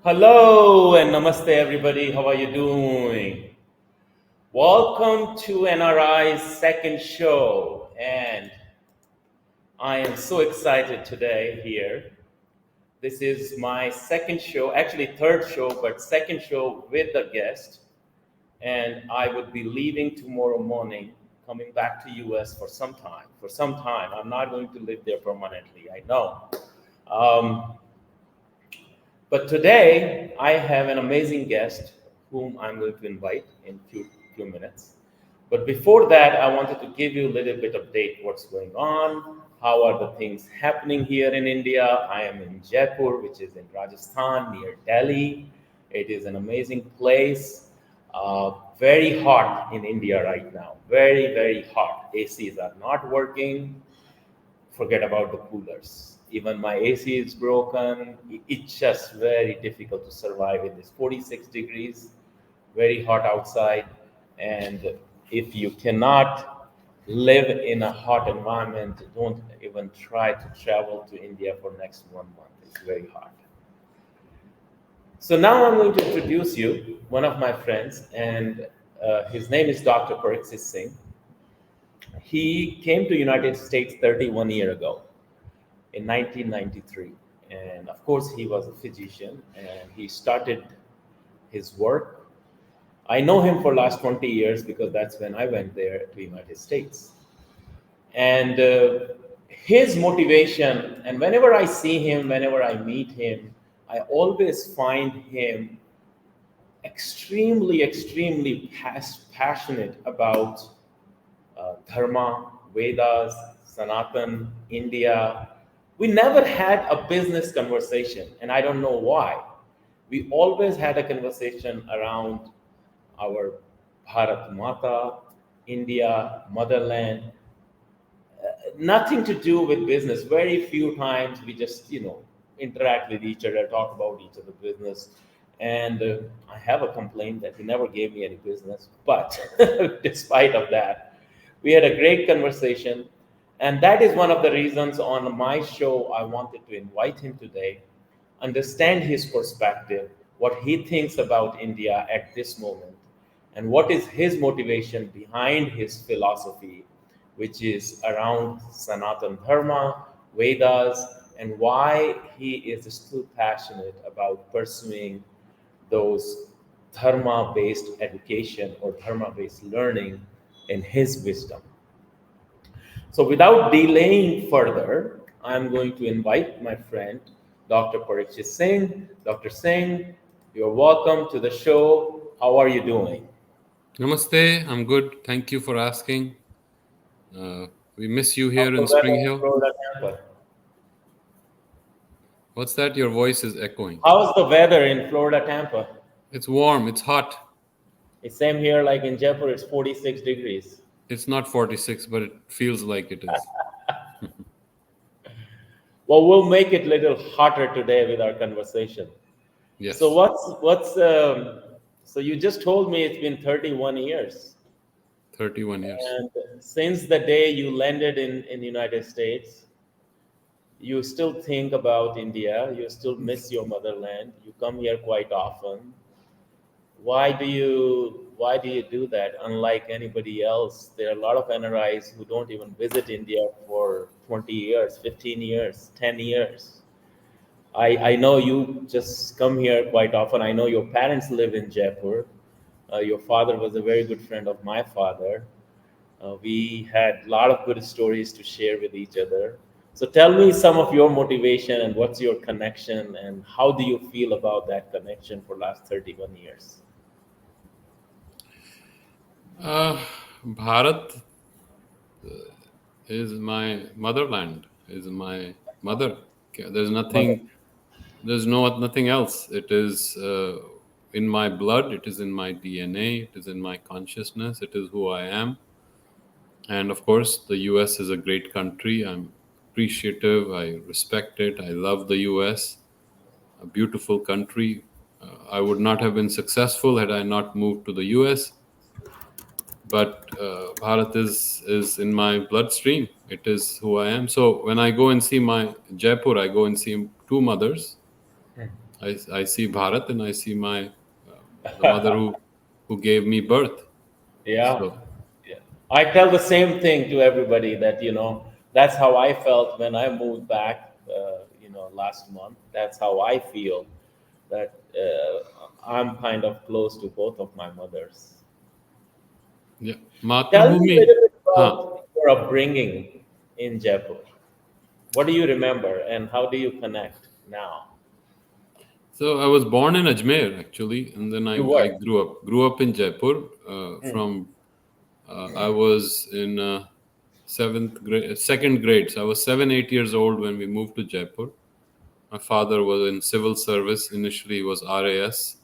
Hello and namaste, everybody. How are you doing? Welcome to NRI's second show. And I am so excited today here. This is my second show, actually, third show, but second show with a guest. And I would be leaving tomorrow morning, coming back to US for some time. For some time. I'm not going to live there permanently, I know. Um, But today I have an amazing guest whom I'm going to invite in few minutes. But before that, I wanted to give you a little bit update what's going on, how are the things happening here in India. I am in Jaipur, which is in Rajasthan near Delhi. It is an amazing place. Very hot in India right now. Very, very hot. ACs are not working, forget about the coolers. Even my AC is broken. It's just very difficult to survive in this 46 degrees, very hot outside. And if you cannot live in a hot environment, don't even try to travel to India for next 1 month. It's very hot. So now I'm going to introduce you one of my friends, and his name is Dr. Pariksit Singh. He came to United States 31 years ago in 1993. And of course, he was a physician and he started his work. I know him for last 20 years because that's when I went there to United States. And his motivation, and whenever I see him, whenever I meet him, I always find him extremely passionate about Dharma, Vedas, Sanatan, India. We never had a business conversation, and I don't know why. We always had a conversation around our Bharat Mata, India, motherland, nothing to do with business. Very few times we just, interact with each other, talk about each other's business. And I have a complaint that he never gave me any business. But despite of that, we had a great conversation. And that is one of the reasons on my show I wanted to invite him today, understand his perspective, what he thinks about India at this moment, and what is his motivation behind his philosophy, which is around Sanatan Dharma, Vedas, and why he is still passionate about pursuing those dharma based education or dharma based learning in his wisdom. So, without delaying further, I'm going to invite my friend, Dr. Parikshit Singh. Dr. Singh, you're welcome to the show. How are you doing? Namaste, I'm good. Thank you for asking. We miss you How's here the in weather Spring in Hill. Florida, Tampa? What's that? Your voice is echoing. How's the weather in Florida, Tampa? It's warm, it's hot. It's same here, like in Jaipur, it's 46 degrees. It's not 46, but it feels like it is. Well, we'll make it a little hotter today with our conversation. So Yes, what's you just told me it's been 31 years. 31 years. And since the day you landed in United States, you still think about India, you still miss your motherland, you come here quite often. Why do you do that? Unlike anybody else, there are a lot of NRIs who don't even visit India for 20 years, 15 years, 10 years. I know you just come here quite often. I know your parents live in Jaipur. Your father was a very good friend of my father. We had a lot of good stories to share with each other. So tell me some of your motivation and what's your connection and how do you feel about that connection for last 31 years? Uh, Bharat is my motherland, is my mother. There's Mother. nothing, there's nothing else. It is in my blood, it is in my DNA, it is in my consciousness, it is who I am. And of course, the US is a great country. I'm appreciative. I respect it. I love the US, a beautiful country. I would not have been successful had I not moved to the US. But Bharat is in my bloodstream. It is who I am. So when I go and see my Jaipur, I go and see two mothers. I see Bharat and I see my the mother who gave me birth. Yeah. So Yeah. I tell the same thing to everybody that, that's how I felt when I moved back, last month. That's how I feel that I'm kind of close to both of my mothers. yeah, Tell me a Matrabhumi. little bit Huh. about your upbringing in Jaipur. What do you remember and how do you connect now? So I was born in Ajmer actually, and then You I were. grew up in Jaipur. Hmm. From I was in second grade. So I was 7, 8 years old when we moved to Jaipur. My father was in civil service. Initially, he was RAS.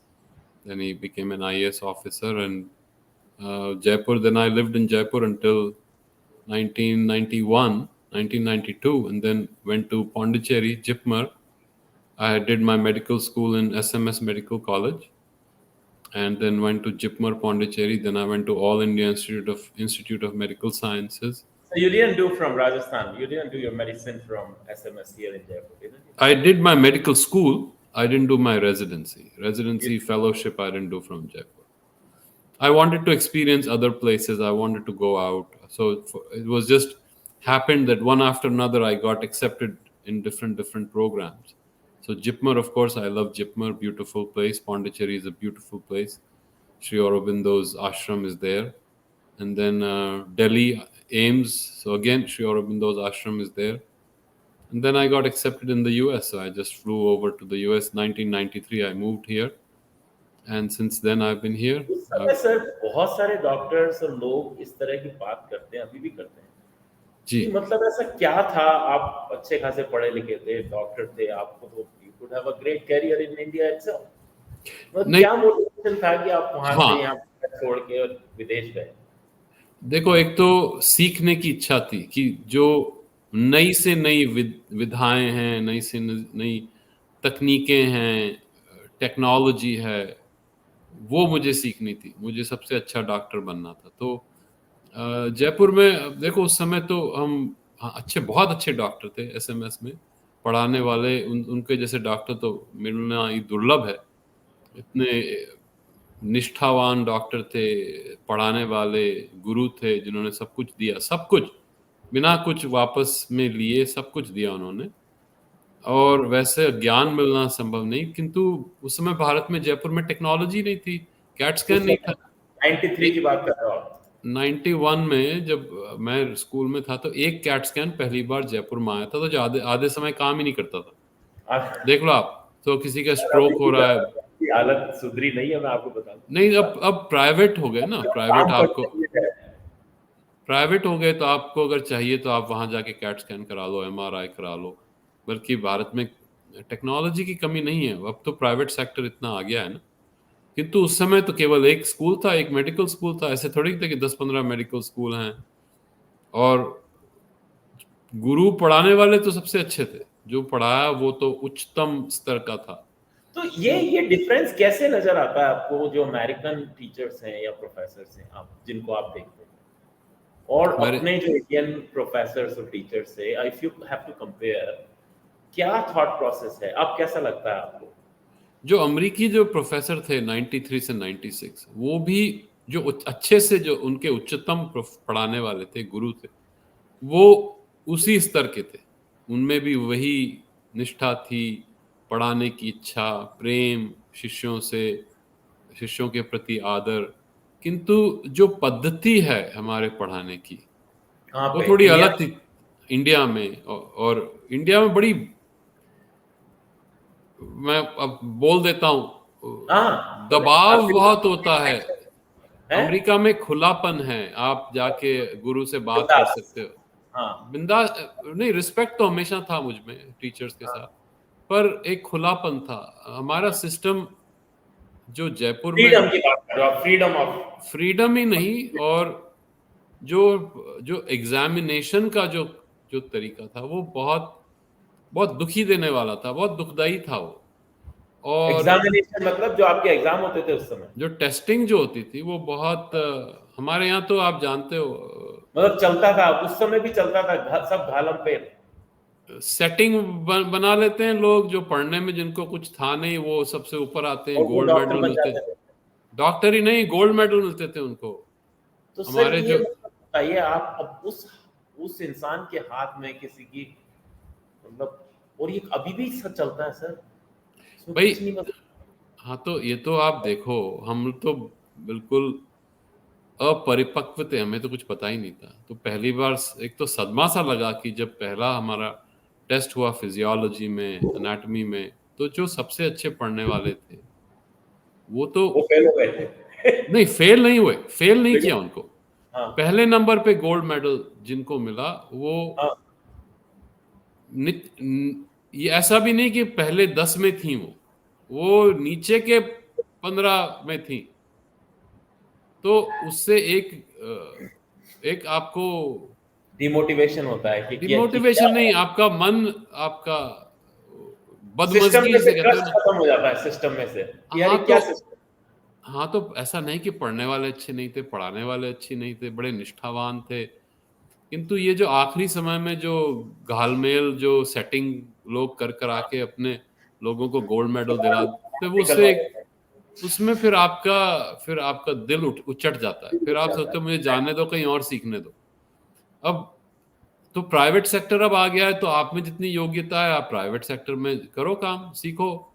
Then he became an IAS officer, and Jaipur. Then I lived in Jaipur until 1991, 1992, and then went to Pondicherry, Jipmer. I did my medical school in SMS Medical College, and then went to Jipmer, Pondicherry. Then I went to All India Institute of Medical Sciences. So you didn't do from Rajasthan. You didn't do your medicine from SMS here in Jaipur, didn't I did my medical school. I didn't do my residency. you? Residency fellowship I didn't do from Jaipur. I wanted to experience other places. I wanted to go out. So it was just happened that one after another I got accepted in different programs. So Jipmer, of course, I love Jipmer. Beautiful place. Pondicherry is a beautiful place. Sri Aurobindo's ashram is there. And then Delhi, AIMS. So again, Sri Aurobindo's ashram is there. And then I got accepted in the US. So I just flew over to the US. 1993, I moved here. And since then, I've been here. उस समय sir बहुत सारे doctors और लोग इस तरह की बात करते हैं, अभी भी करते हैं जी कि मतलब ऐसा क्या था, आप अच्छे खासे पढ़े लिखे थे, डॉक्टर थे, आपको तो you could have a great career in India itself, मतलब नहीं क्या मोटिवेशन था कि आप वहां हाँ से यहाँ छोड़ के और विदेश गए? देखो, एक तो सीखने की इच्छा थी कि जो नई से नई विधाएं हैं, नई से नई तकनीकें हैं, टेक्नोलॉजी है, वो मुझे सीखनी थी। मुझे सबसे अच्छा डॉक्टर बनना था। तो जयपुर में अब देखो, उस समय तो हम अच्छे बहुत अच्छे डॉक्टर थे एसएमएस में पढ़ाने वाले। उनके जैसे डॉक्टर तो मिलना ही दुर्लभ है। इतने निष्ठावान डॉक्टर थे, पढ़ाने वाले गुरु थे जिन्होंने सब कुछ दिया, सब कुछ बिना कुछ वापस में लिए, सब कुछ दिया उन्होंने। और वैसे ज्ञान मिलना संभव नहीं, किंतु उस समय भारत में जयपुर में टेक्नोलॉजी नहीं थी, कैट स्कैन उस नहीं था। 93 की बात कर रहा हूँ 91 में जब मैं स्कूल में था तो एक कैट स्कैन पहली बार जयपुर में आया था, तो जो आधे आधे समय काम ही नहीं करता था। आप। देख लो आप, तो किसी का अभी स्ट्रोक हो की रहा है। हालत सुधरी नहीं है, मैं आपको बता दूं। नहीं, अब प्राइवेट हो गए ना, काम पर चाहिए है। प्राइवेट हो गए तो आपको अगर चाहिए तो आप वहां जाके कैट स्कैन करा लो, एमआरआई करा लो। बल्कि भारत में टेक्नोलॉजी की कमी नहीं है, अब तो प्राइवेट सेक्टर इतना आ गया है ना। किंतु उस समय तो केवल एक स्कूल था, एक मेडिकल स्कूल था। ऐसे थोड़ी थे कि 10-15 मेडिकल स्कूल हैं। और गुरु पढ़ाने वाले तो सबसे अच्छे थे, जो पढ़ाया वो तो उच्चतम स्तर का था। तो ये डिफरेंस कैसे नजर आता है आपको, जो अमेरिकन टीचर्स हैं या प्रोफेसर्स हैं, आप जिनको आप देखते हैं, और मेरे अपने जो इंडियन प्रोफेसर्स और टीचर्स से, if you have to compare, क्या थॉट प्रोसेस है, अब कैसा लगता है आपको? जो अमेरिकी जो प्रोफेसर थे 93 से 96, वो भी जो अच्छे से जो उनके उच्चतम पढ़ाने वाले थे, गुरु थे, वो उसी स्तर के थे। उनमें भी वही निष्ठा थी, पढ़ाने की इच्छा, प्रेम, शिष्यों के प्रति आदर। किंतु जो पद्धति है हमारे पढ़ाने की, कहाँ वो पे, थोड़ी इंडिया? अलग थी इंडिया में। और इंडिया में बड़ी, मैं अब बोल देता हूँ, हाँ, दबाव आपके बहुत होता है। हैं? अमेरिका में खुलापन है, आप जाके गुरु से बात कर बिंदास। सकते हो हाँ बिंदास। नहीं, रिस्पेक्ट तो हमेशा था मुझ में टीचर्स के साथ, पर एक खुलापन था। हमारा सिस्टम जो जयपुर में फ्रीडम की बात कर रहे हो आप, फ्रीडम ऑफ। फ्रीडम ही नहीं, और जो जो एग्जामिनेशन का जो जो तरीका था, वो बहुत बहुत दुखी देने वाला था, बहुत दुखदाई था वो। और एग्जामिनेशन मतलब जो आपके एग्जाम होते थे उस समय, जो टेस्टिंग जो होती थी वो बहुत हमारे यहाँ तो आप जानते हो, मतलब चलता था उस समय भी चलता था, सब घालम पे। सेटिंग बना लेते हैं लोग, जो पढ़ने में जिनको कुछ था नहीं वो सबसे ऊपर आते हैं, और वो गोल्ड डॉक्टर मेडल बन मिलते। जाते थे। डॉक्टर ही नहीं, गोल्ड मेडल मिलते थे उनको। तो सर हमारे ये जो मतलब बताइए, आप अब उस इंसान के हाथ में किसी की मतलब, और ये अभी भी सच चलता है सर, इसमें भाई, कुछ नहीं बदला। हाँ तो ये तो आप देखो, हम तो बिल्कुल अपरिपक्व थे, हमें तो कुछ पता ही नहीं था। तो पहली बार एक तो सदमा सा लगा कि जब पहला हमारा टेस्ट हुआ फिजियोलॉजी में, एनाटॉमी में, तो जो सबसे अच्छे पढ़ने वाले थे वो तो वो फेल हो गए थे। नहीं, फेल नहीं हुए, फेल नहीं लेकिन किया उनको। हाँ, पहले नंबर पे गोल्ड मेडल जिनको मिला वो हाँ, ये ऐसा भी नहीं कि पहले 10 में थी, वो नीचे के 15 में थी। तो उससे एक आपको डिमोटिवेशन होता है कि क्या डिमोटिवेशन नहीं, आपका मन, आपका सिस्टम बदमजगी पे जिसे फिर कहते हो ट्रस्ट ना। खत्म हो जाता है सिस्टम में से कि यार हाँ ये तो क्या सिस्टम। हाँ तो ऐसा नहीं कि पढ़ने वाले अच्छे नहीं थे, पढ़ाने वाले अच्छे नहीं थे, बड़े निष्ठावान थे। किंतु ये जो आखिरी समय में जो घालमेल, जो सेटिंग लोग कर कर आके अपने लोगों को गोल्ड मेडल दिला, तो वो निकलवा उससे देते हैं। उसमें फिर आपका दिल उचट जाता है। दिल फिर उठ आप जाता सोचते हो मुझे है। जाने दो, कहीं और सीखने दो। अब तो प्राइवेट सेक्टर अब आ गया है, तो आप में जितनी योग्यता है आप प्राइवेट सेक्टर में करो, काम सीखो।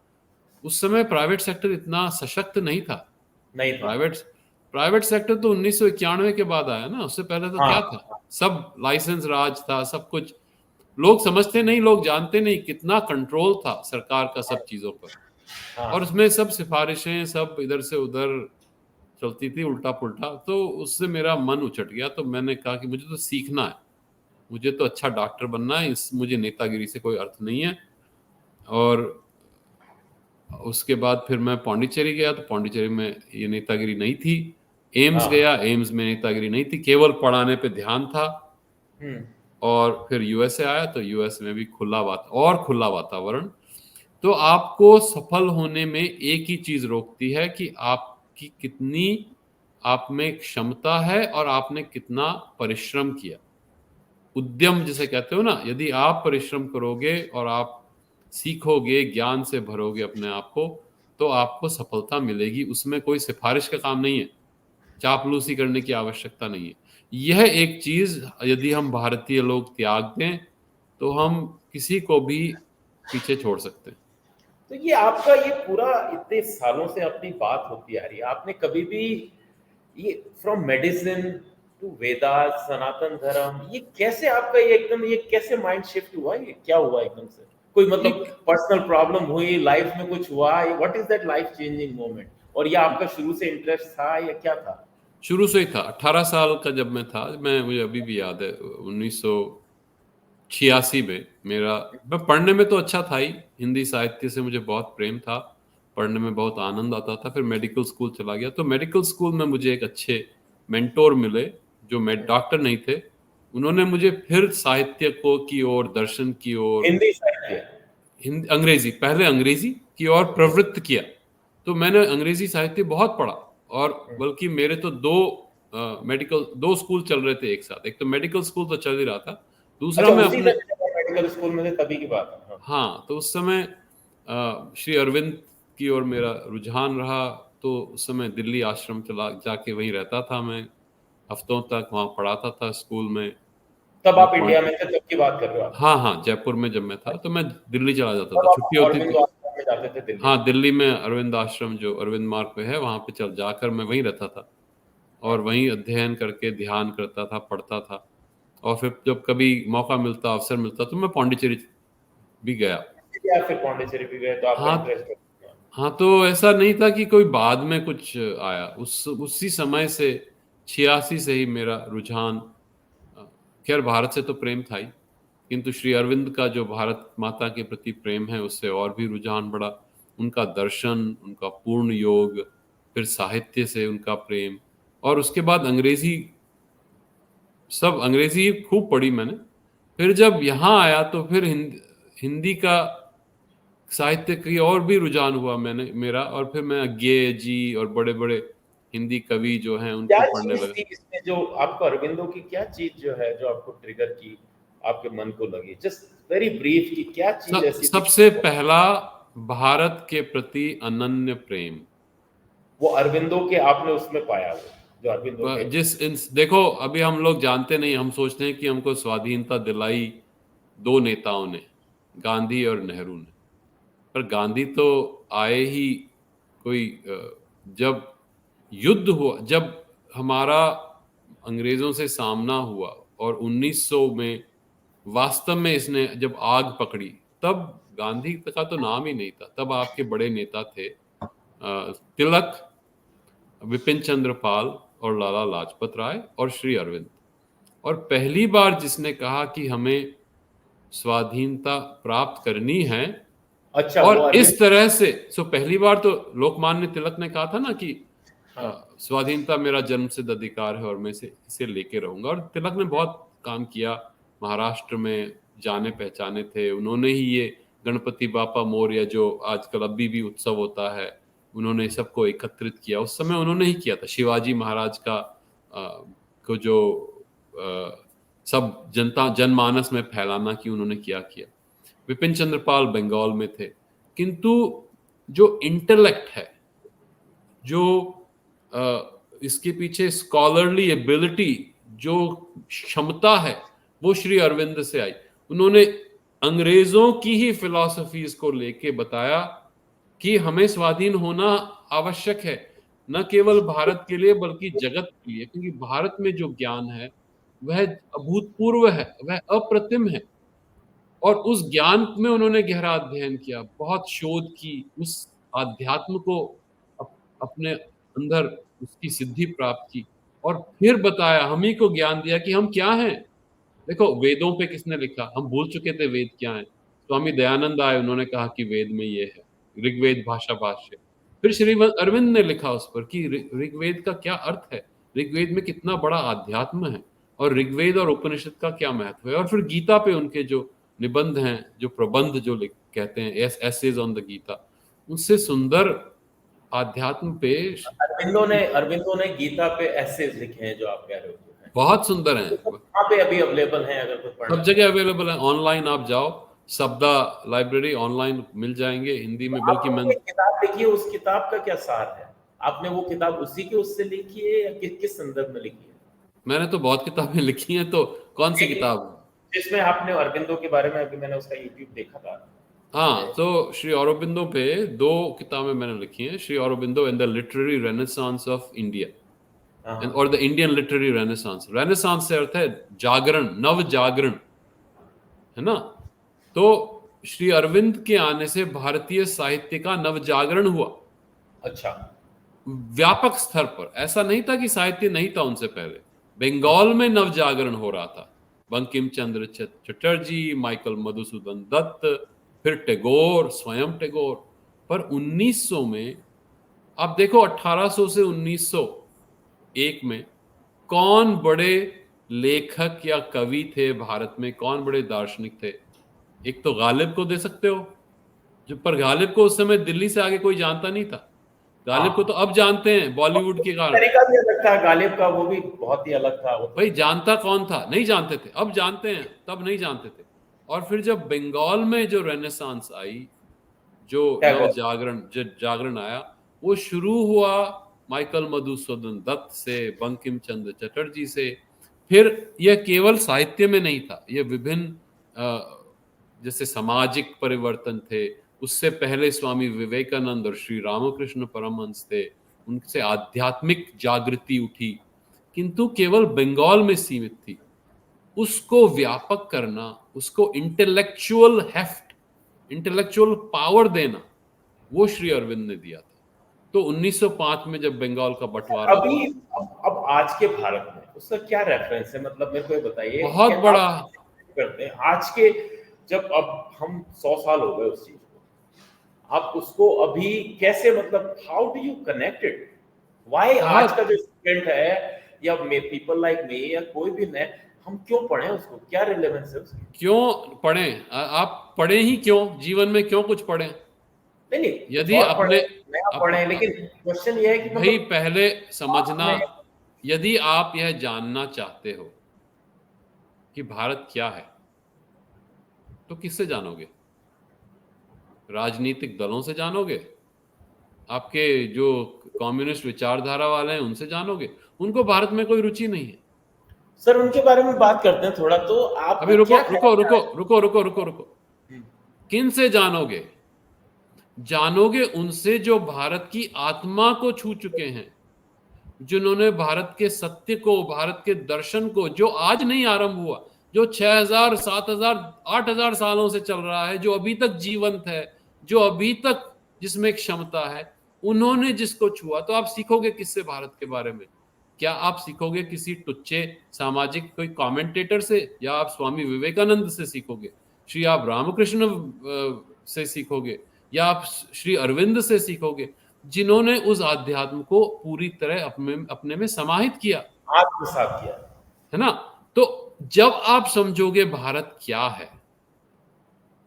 उस समय प्राइवेट सेक्टर इतना सशक्त नहीं था। नहीं था। प्राइवेट प्राइवेट सेक्टर तो 1991 के बाद आया ना, उससे पहले तो हाँ, क्या था? सब लाइसेंस राज था, सब कुछ। लोग समझते नहीं, लोग जानते नहीं कितना कंट्रोल था सरकार का सब चीजों पर। और हाँ। उसमें सब सिफारिशें सब इधर से उधर चलती थी, उल्टा पुल्टा। तो उससे मेरा मन उचट गया, तो मैंने कहा कि मुझे तो सीखना है, मुझे तो अच्छा डॉक्टर बनना है, इस मुझे नेतागिरी से कोई अर्थ नहीं है। और उसके बाद फिर मैं पौंडीचेरी गया, तो पौंडीचेरी में ये नेतागिरी नहीं थी। एम्स हाँ। गया, एम्स में नेतागिरी नहीं थी, केवल पढ़ाने पे ध्यान था। हम्म। और फिर यूएसए आया, तो यूएस में भी खुला वातावरण। तो आपको सफल होने में एक ही चीज रोकती है कि आपकी कितनी आप में क्षमता है और आपने कितना परिश्रम किया। उद्यम जिसे कहते हो ना, यदि आप परिश्रम करोगे और आप सीखोगे, ज्ञान से भरोगे अपने आप को, तो आपको सफलता मिलेगी। उसमें कोई सिफारिश का काम नहीं है, चापलूसी करने की आवश्यकता नहीं है। यह एक चीज यदि हम भारतीय लोग त्याग दें, तो हम किसी को भी पीछे छोड़ सकते हैं। तो ये आपका ये पूरा इतने सालों से अपनी बात होती आ रही है, आपने कभी भी ये फ्रॉम मेडिसिन टू वेदास सनातन धर्म, ये कैसे आपका ये एकदम ये कैसे माइंड शिफ्ट हुआ, ये क्या हुआ एकदम से? कोई मतलब एक पर्सनल प्रॉब्लम हुई लाइफ में, कुछ हुआ, what is that life changing moment? और ये आपका शुरू से इंटरेस्ट था या क्या था? शुरू से ही था। 18 साल का जब मैं था, मुझे अभी भी याद है, 1986 में मेरा, मैं पढ़ने में तो अच्छा था ही, हिंदी साहित्य से मुझे बहुत प्रेम था, पढ़ने में बहुत आनंद आता था। फिर मेडिकल स्कूल चला गया, तो मेडिकल स्कूल में मुझे एक अच्छे मेंटोर मिले, जो डॉक्टर नहीं थे। उन्होंने मुझे फिर साहित्य को की ओर, दर्शन की ओर, हिंदी साहित्य। हिंदी अंग्रेजी, पहले अंग्रेजी की ओर प्रवृत्त किया। तो मैंने अंग्रेजी साहित्य बहुत पढ़ा। और बल्कि मेरे तो दो स्कूल चल रहे थे एक साथ। एक तो मेडिकल स्कूल तो चल ही रहा था, दूसरा अच्छा, मैं उसी अपने, समय जब आप मेडिकल स्कूल में थे तभी की बात है? हाँ। हाँ तो उस समय श्री अरविंद की ओर मेरा रुझान रहा। तो उस समय दिल्ली आश्रम चला जाके वहीं रहता था मैं, हफ्तों तक वहाँ पढ़ाता था स्कूल में। तब वो आप इंडिया में थे, तब की बात कर रहे हो आप? हाँ हाँ, जयपुर में जब मैं था तो मैं दिल्ली चला जाता था, तब छुट्टी आप होती अरविंद थी। आश्रम में जाते थे दिल्ली? हाँ, दिल्ली में अरविंद आश्रम जो अरविंद मार्ग पे है, वहाँ पे चल जाकर मैं वहीं रहता था। और हाँ। वहीं अध्ययन करके ध्यान करता था, पढ़ता था। और फिर जब कभी मौका मिलता, अवसर मिलता, तो मैं पौंडीचेरी भी गया। इसलिए आप फिर पौंडीचेरी भी गए, तो आपका हाँ इंटरेस्ट है। हाँ, तो ऐसा नहीं था कि कोई बाद में कुछ आया। उसी समय से 86 से ही मेरा रुझान, अ, खैर भारत से तो प्रेम था ही, किंतु श्री अरविंद का जो भारत माता के प्रति प्रेम है, उससे और भी रुझान बढ़ा। उनका दर्शन, उनका पूर्ण योग, फिर साहित्य से उनका प्रेम। और उसके बाद अंग्रेजी, सब अंग्रेजी खूब पढ़ी मैंने। फिर जब यहाँ आया तो फिर हिंदी का साहित्य की और भी रुझान हुआ मेरा। और फिर मैं ज्ञेय जी और बड़े बड़े हिंदी कवि जो हैं क्या उनको पढ़ने चीज लगा। थी इसमें जो आपको, अरविंदो की क्या चीज जो है जो आपको ट्रिगर की, आपके मन को लगी? जस्ट वेरी ब्रीफ कि क्या चीज ऐसी थी सबसे पहला भारत के प्रति अनन्य प्रेम, वो अरविंदो के आपने उसमें पाया, वो जो अरविंदो के देखो अभी हम लोग जानते नहीं, हम सोचते हैं कि हमको स्वाधीनता दिलाई दो नेताओं ने, गांधी और नेहरू ने, पर गांधी तो आए ही कोई जब युद्ध हुआ, जब हमारा अंग्रेजों से सामना हुआ और 1900 में वास्तव में इसने जब आग पकड़ी, तब गांधी का तो नाम ही नहीं था। तब आपके बड़े नेता थे तिलक, विपिन चंद्र पाल और लाला लाजपत राय और श्री अरविंद। और पहली बार जिसने कहा कि हमें स्वाधीनता प्राप्त करनी है, अच्छा, और वो इस तरह से, पहली बार तो लोकमान्य तिलक ने कहा था ना कि हाँ, स्वाधीनता मेरा जन्मसिद्ध अधिकार है और मैं इसे लेके रहूंगा। और तिलक ने बहुत काम किया, महाराष्ट्र में जाने पहचाने थे उन्होंने ही। ये गणपति बापा मोरया जो आजकल अभी भी उत्सव होता है, उन्होंने सबको एकत्रित किया, उस समय उन्होंने ही किया था। शिवाजी महाराज का को जो सब जनमानस में फैलाना कि उन्होंने क्या किया। विपिन चंद्र पाल बंगाल में थे, किंतु जो इंटेलेक्ट है, जो इसके पीछे स्कॉलरली एबिलिटी, जो क्षमता है, वो श्री अरविंद से आई। उन्होंने अंग्रेजों की ही फिलॉसफीज को लेके बताया कि हमें स्वाधीन होना आवश्यक है, न केवल भारत के लिए बल्कि जगत के लिए, क्योंकि भारत में जो ज्ञान है वह अभूतपूर्व है, वह अप्रतिम है। और उस ज्ञान में उन्होंने गहरा अध्ययन किया, बहुत शोध की, उस आध्यात्म को अपने अंदर उसकी सिद्धि प्राप्त की, और फिर बताया, हम ही को ज्ञान दिया कि हम क्या हैं। देखो वेदों पे किसने लिखा, हम भूल चुके थे वेद क्या है। स्वामी दयानंद आए, उन्होंने कहा कि वेद में ये है, ऋग्वेद भाषा भाष्य। फिर श्री अरविंद ने लिखा उस पर कि ऋग्वेद का क्या अर्थ है, ऋग्वेद में कितना बड़ा आध्यात्म है, और ऋग्वेद और उपनिषद का क्या महत्व है। और फिर गीता पे उनके जो निबंध हैं, जो प्रबंध जो कहते हैं, एसेज ऑन द गीता, उससे सुंदर आध्यात्म पे अरविंदो ने गीता पे एसेज लिखे हैं जो आप कह रहे हो, बहुत सुंदर हैं। तो कहाँ पे अभी अवेलेबल हैं, अगर कोई पढ़ना सब जगह अवेलेबल है, ऑनलाइन आप जाओ, शब्दा लाइब्रेरी ऑनलाइन मिल जाएंगे हिंदी में। बल्कि आपने मैं एक किताब लिखी है, उस किताब का क्या सार है? आपने वो किताब उसी के उससे लिखी है या किस संदर्भ में लिखी है? मैंने तो बहुत किताबें लिखी हैं, तो कौन सी किताब? जिसमें आपने अरविंदो के बारे में, अभी मैंने उसका यूट्यूब देखा था। हाँ, तो श्री अरबिंदो पे 2 किताबें मैंने लिखी हैं, Shri Aurobindo and the literary renaissance of India, हाँ, और the Indian literary renaissance. Renaissance से अर्थ है जागरण, नव जागरण, है ना। तो श्री अरविंद के आने से भारतीय साहित्य का नव जागरण हुआ, अच्छा, व्यापक स्तर पर। ऐसा नहीं था कि साहित्य नहीं था उनसे पहले, बंगाल में नव जागरण हो रहा था। बंकिम चंद्र चटर्जी, माइकल मधुसूदन दत्त, फिर टैगोर, स्वयं टैगोर। पर 1900 में आप देखो, 1800 से 1901 में कौन बड़े लेखक या कवि थे भारत में, कौन बड़े दार्शनिक थे? एक तो गालिब को दे सकते हो, जो, पर गालिब को उस समय दिल्ली से आगे कोई जानता नहीं था। गालिब को तो अब जानते हैं बॉलीवुड के कारण। तरीका भी अलग था गालिब का, वो भी बहुत ही अलग था। वो भाई जानता कौन था? नहीं जानते थे, अब जानते हैं, तब नहीं जानते थे। और फिर जब बंगाल में जो रेनेसांस आई, जो नव जागरण आया, वो शुरू हुआ माइकल मधुसूदन दत्त से, बंकिम चंद्र चटर्जी से। फिर यह केवल साहित्य में नहीं था, यह विभिन्न जैसे सामाजिक परिवर्तन थे। उससे पहले स्वामी विवेकानंद और श्री रामकृष्ण परमहंस थे, उनसे आध्यात्मिक जागृति उठी, किंतु केवल बंगाल में सीमित थी। उसको व्यापक करना, उसको इंटेलेक्चुअल हेफ्ट, इंटेलेक्चुअल पावर देना, वो श्री अरविंद ने दिया था। तो 1905 में जब बंगाल का बंटवारा अभी हुआ, अब आज के भारत में उसका क्या रेफरेंस है? मतलब मेरे को ये बताइए, बहुत बड़ा करते हैं आज के, जब अब हम 100 साल हो गए उस चीज को, आप उसको अभी कैसे, मतलब how do you connect it? Why आज का जो स्टूडेंट है या पीपल लाइक मी या कोई भी नए, हम क्यों पढ़ें उसको? क्या रिलेवेंस है उसकी? क्यों पढ़ें? आप पढ़ें ही क्यों? जीवन में क्यों कुछ पढ़ें? नहीं, यदि अपने पढ़े, लेकिन क्वेश्चन ये है कि भाई पहले समझना, यदि आप यह जानना चाहते हो कि भारत क्या है, तो किससे जानोगे? राजनीतिक दलों से जानोगे? आपके जो कम्युनिस्ट विचारधारा वाले हैं उनसे जानोगे? उनको भारत में कोई रुचि नहीं है। सर उनके बारे में बात करते हैं थोड़ा, तो अभी आपको रुको क्या रुको ख्याल रुको है? रुको रुको रुको रुको हम्म, किन से जानोगे? जानोगे उनसे जो भारत की आत्मा को छू चुके हैं, जिन्होंने भारत के सत्य को, भारत के दर्शन को, जो आज नहीं आरंभ हुआ, जो 6000 7000 8000 सालों से चल रहा है, जो अभी तक जीवंत है, जो अभी तक जिसमें क्षमता है, उन्होंने जिसको छुआ, तो आप सीखोगे किससे भारत के बारे में? क्या आप सीखोगे किसी टुच्चे सामाजिक कोई कमेंटेटर से, या आप स्वामी विवेकानंद से सीखोगे, श्री आप रामकृष्ण से सीखोगे, या आप श्री अरविंद से सीखोगे, जिन्होंने उस आध्यात्म को पूरी तरह अपने में समाहित किया, आत्मसात किया। है ना? तो जब आप समझोगे भारत क्या है,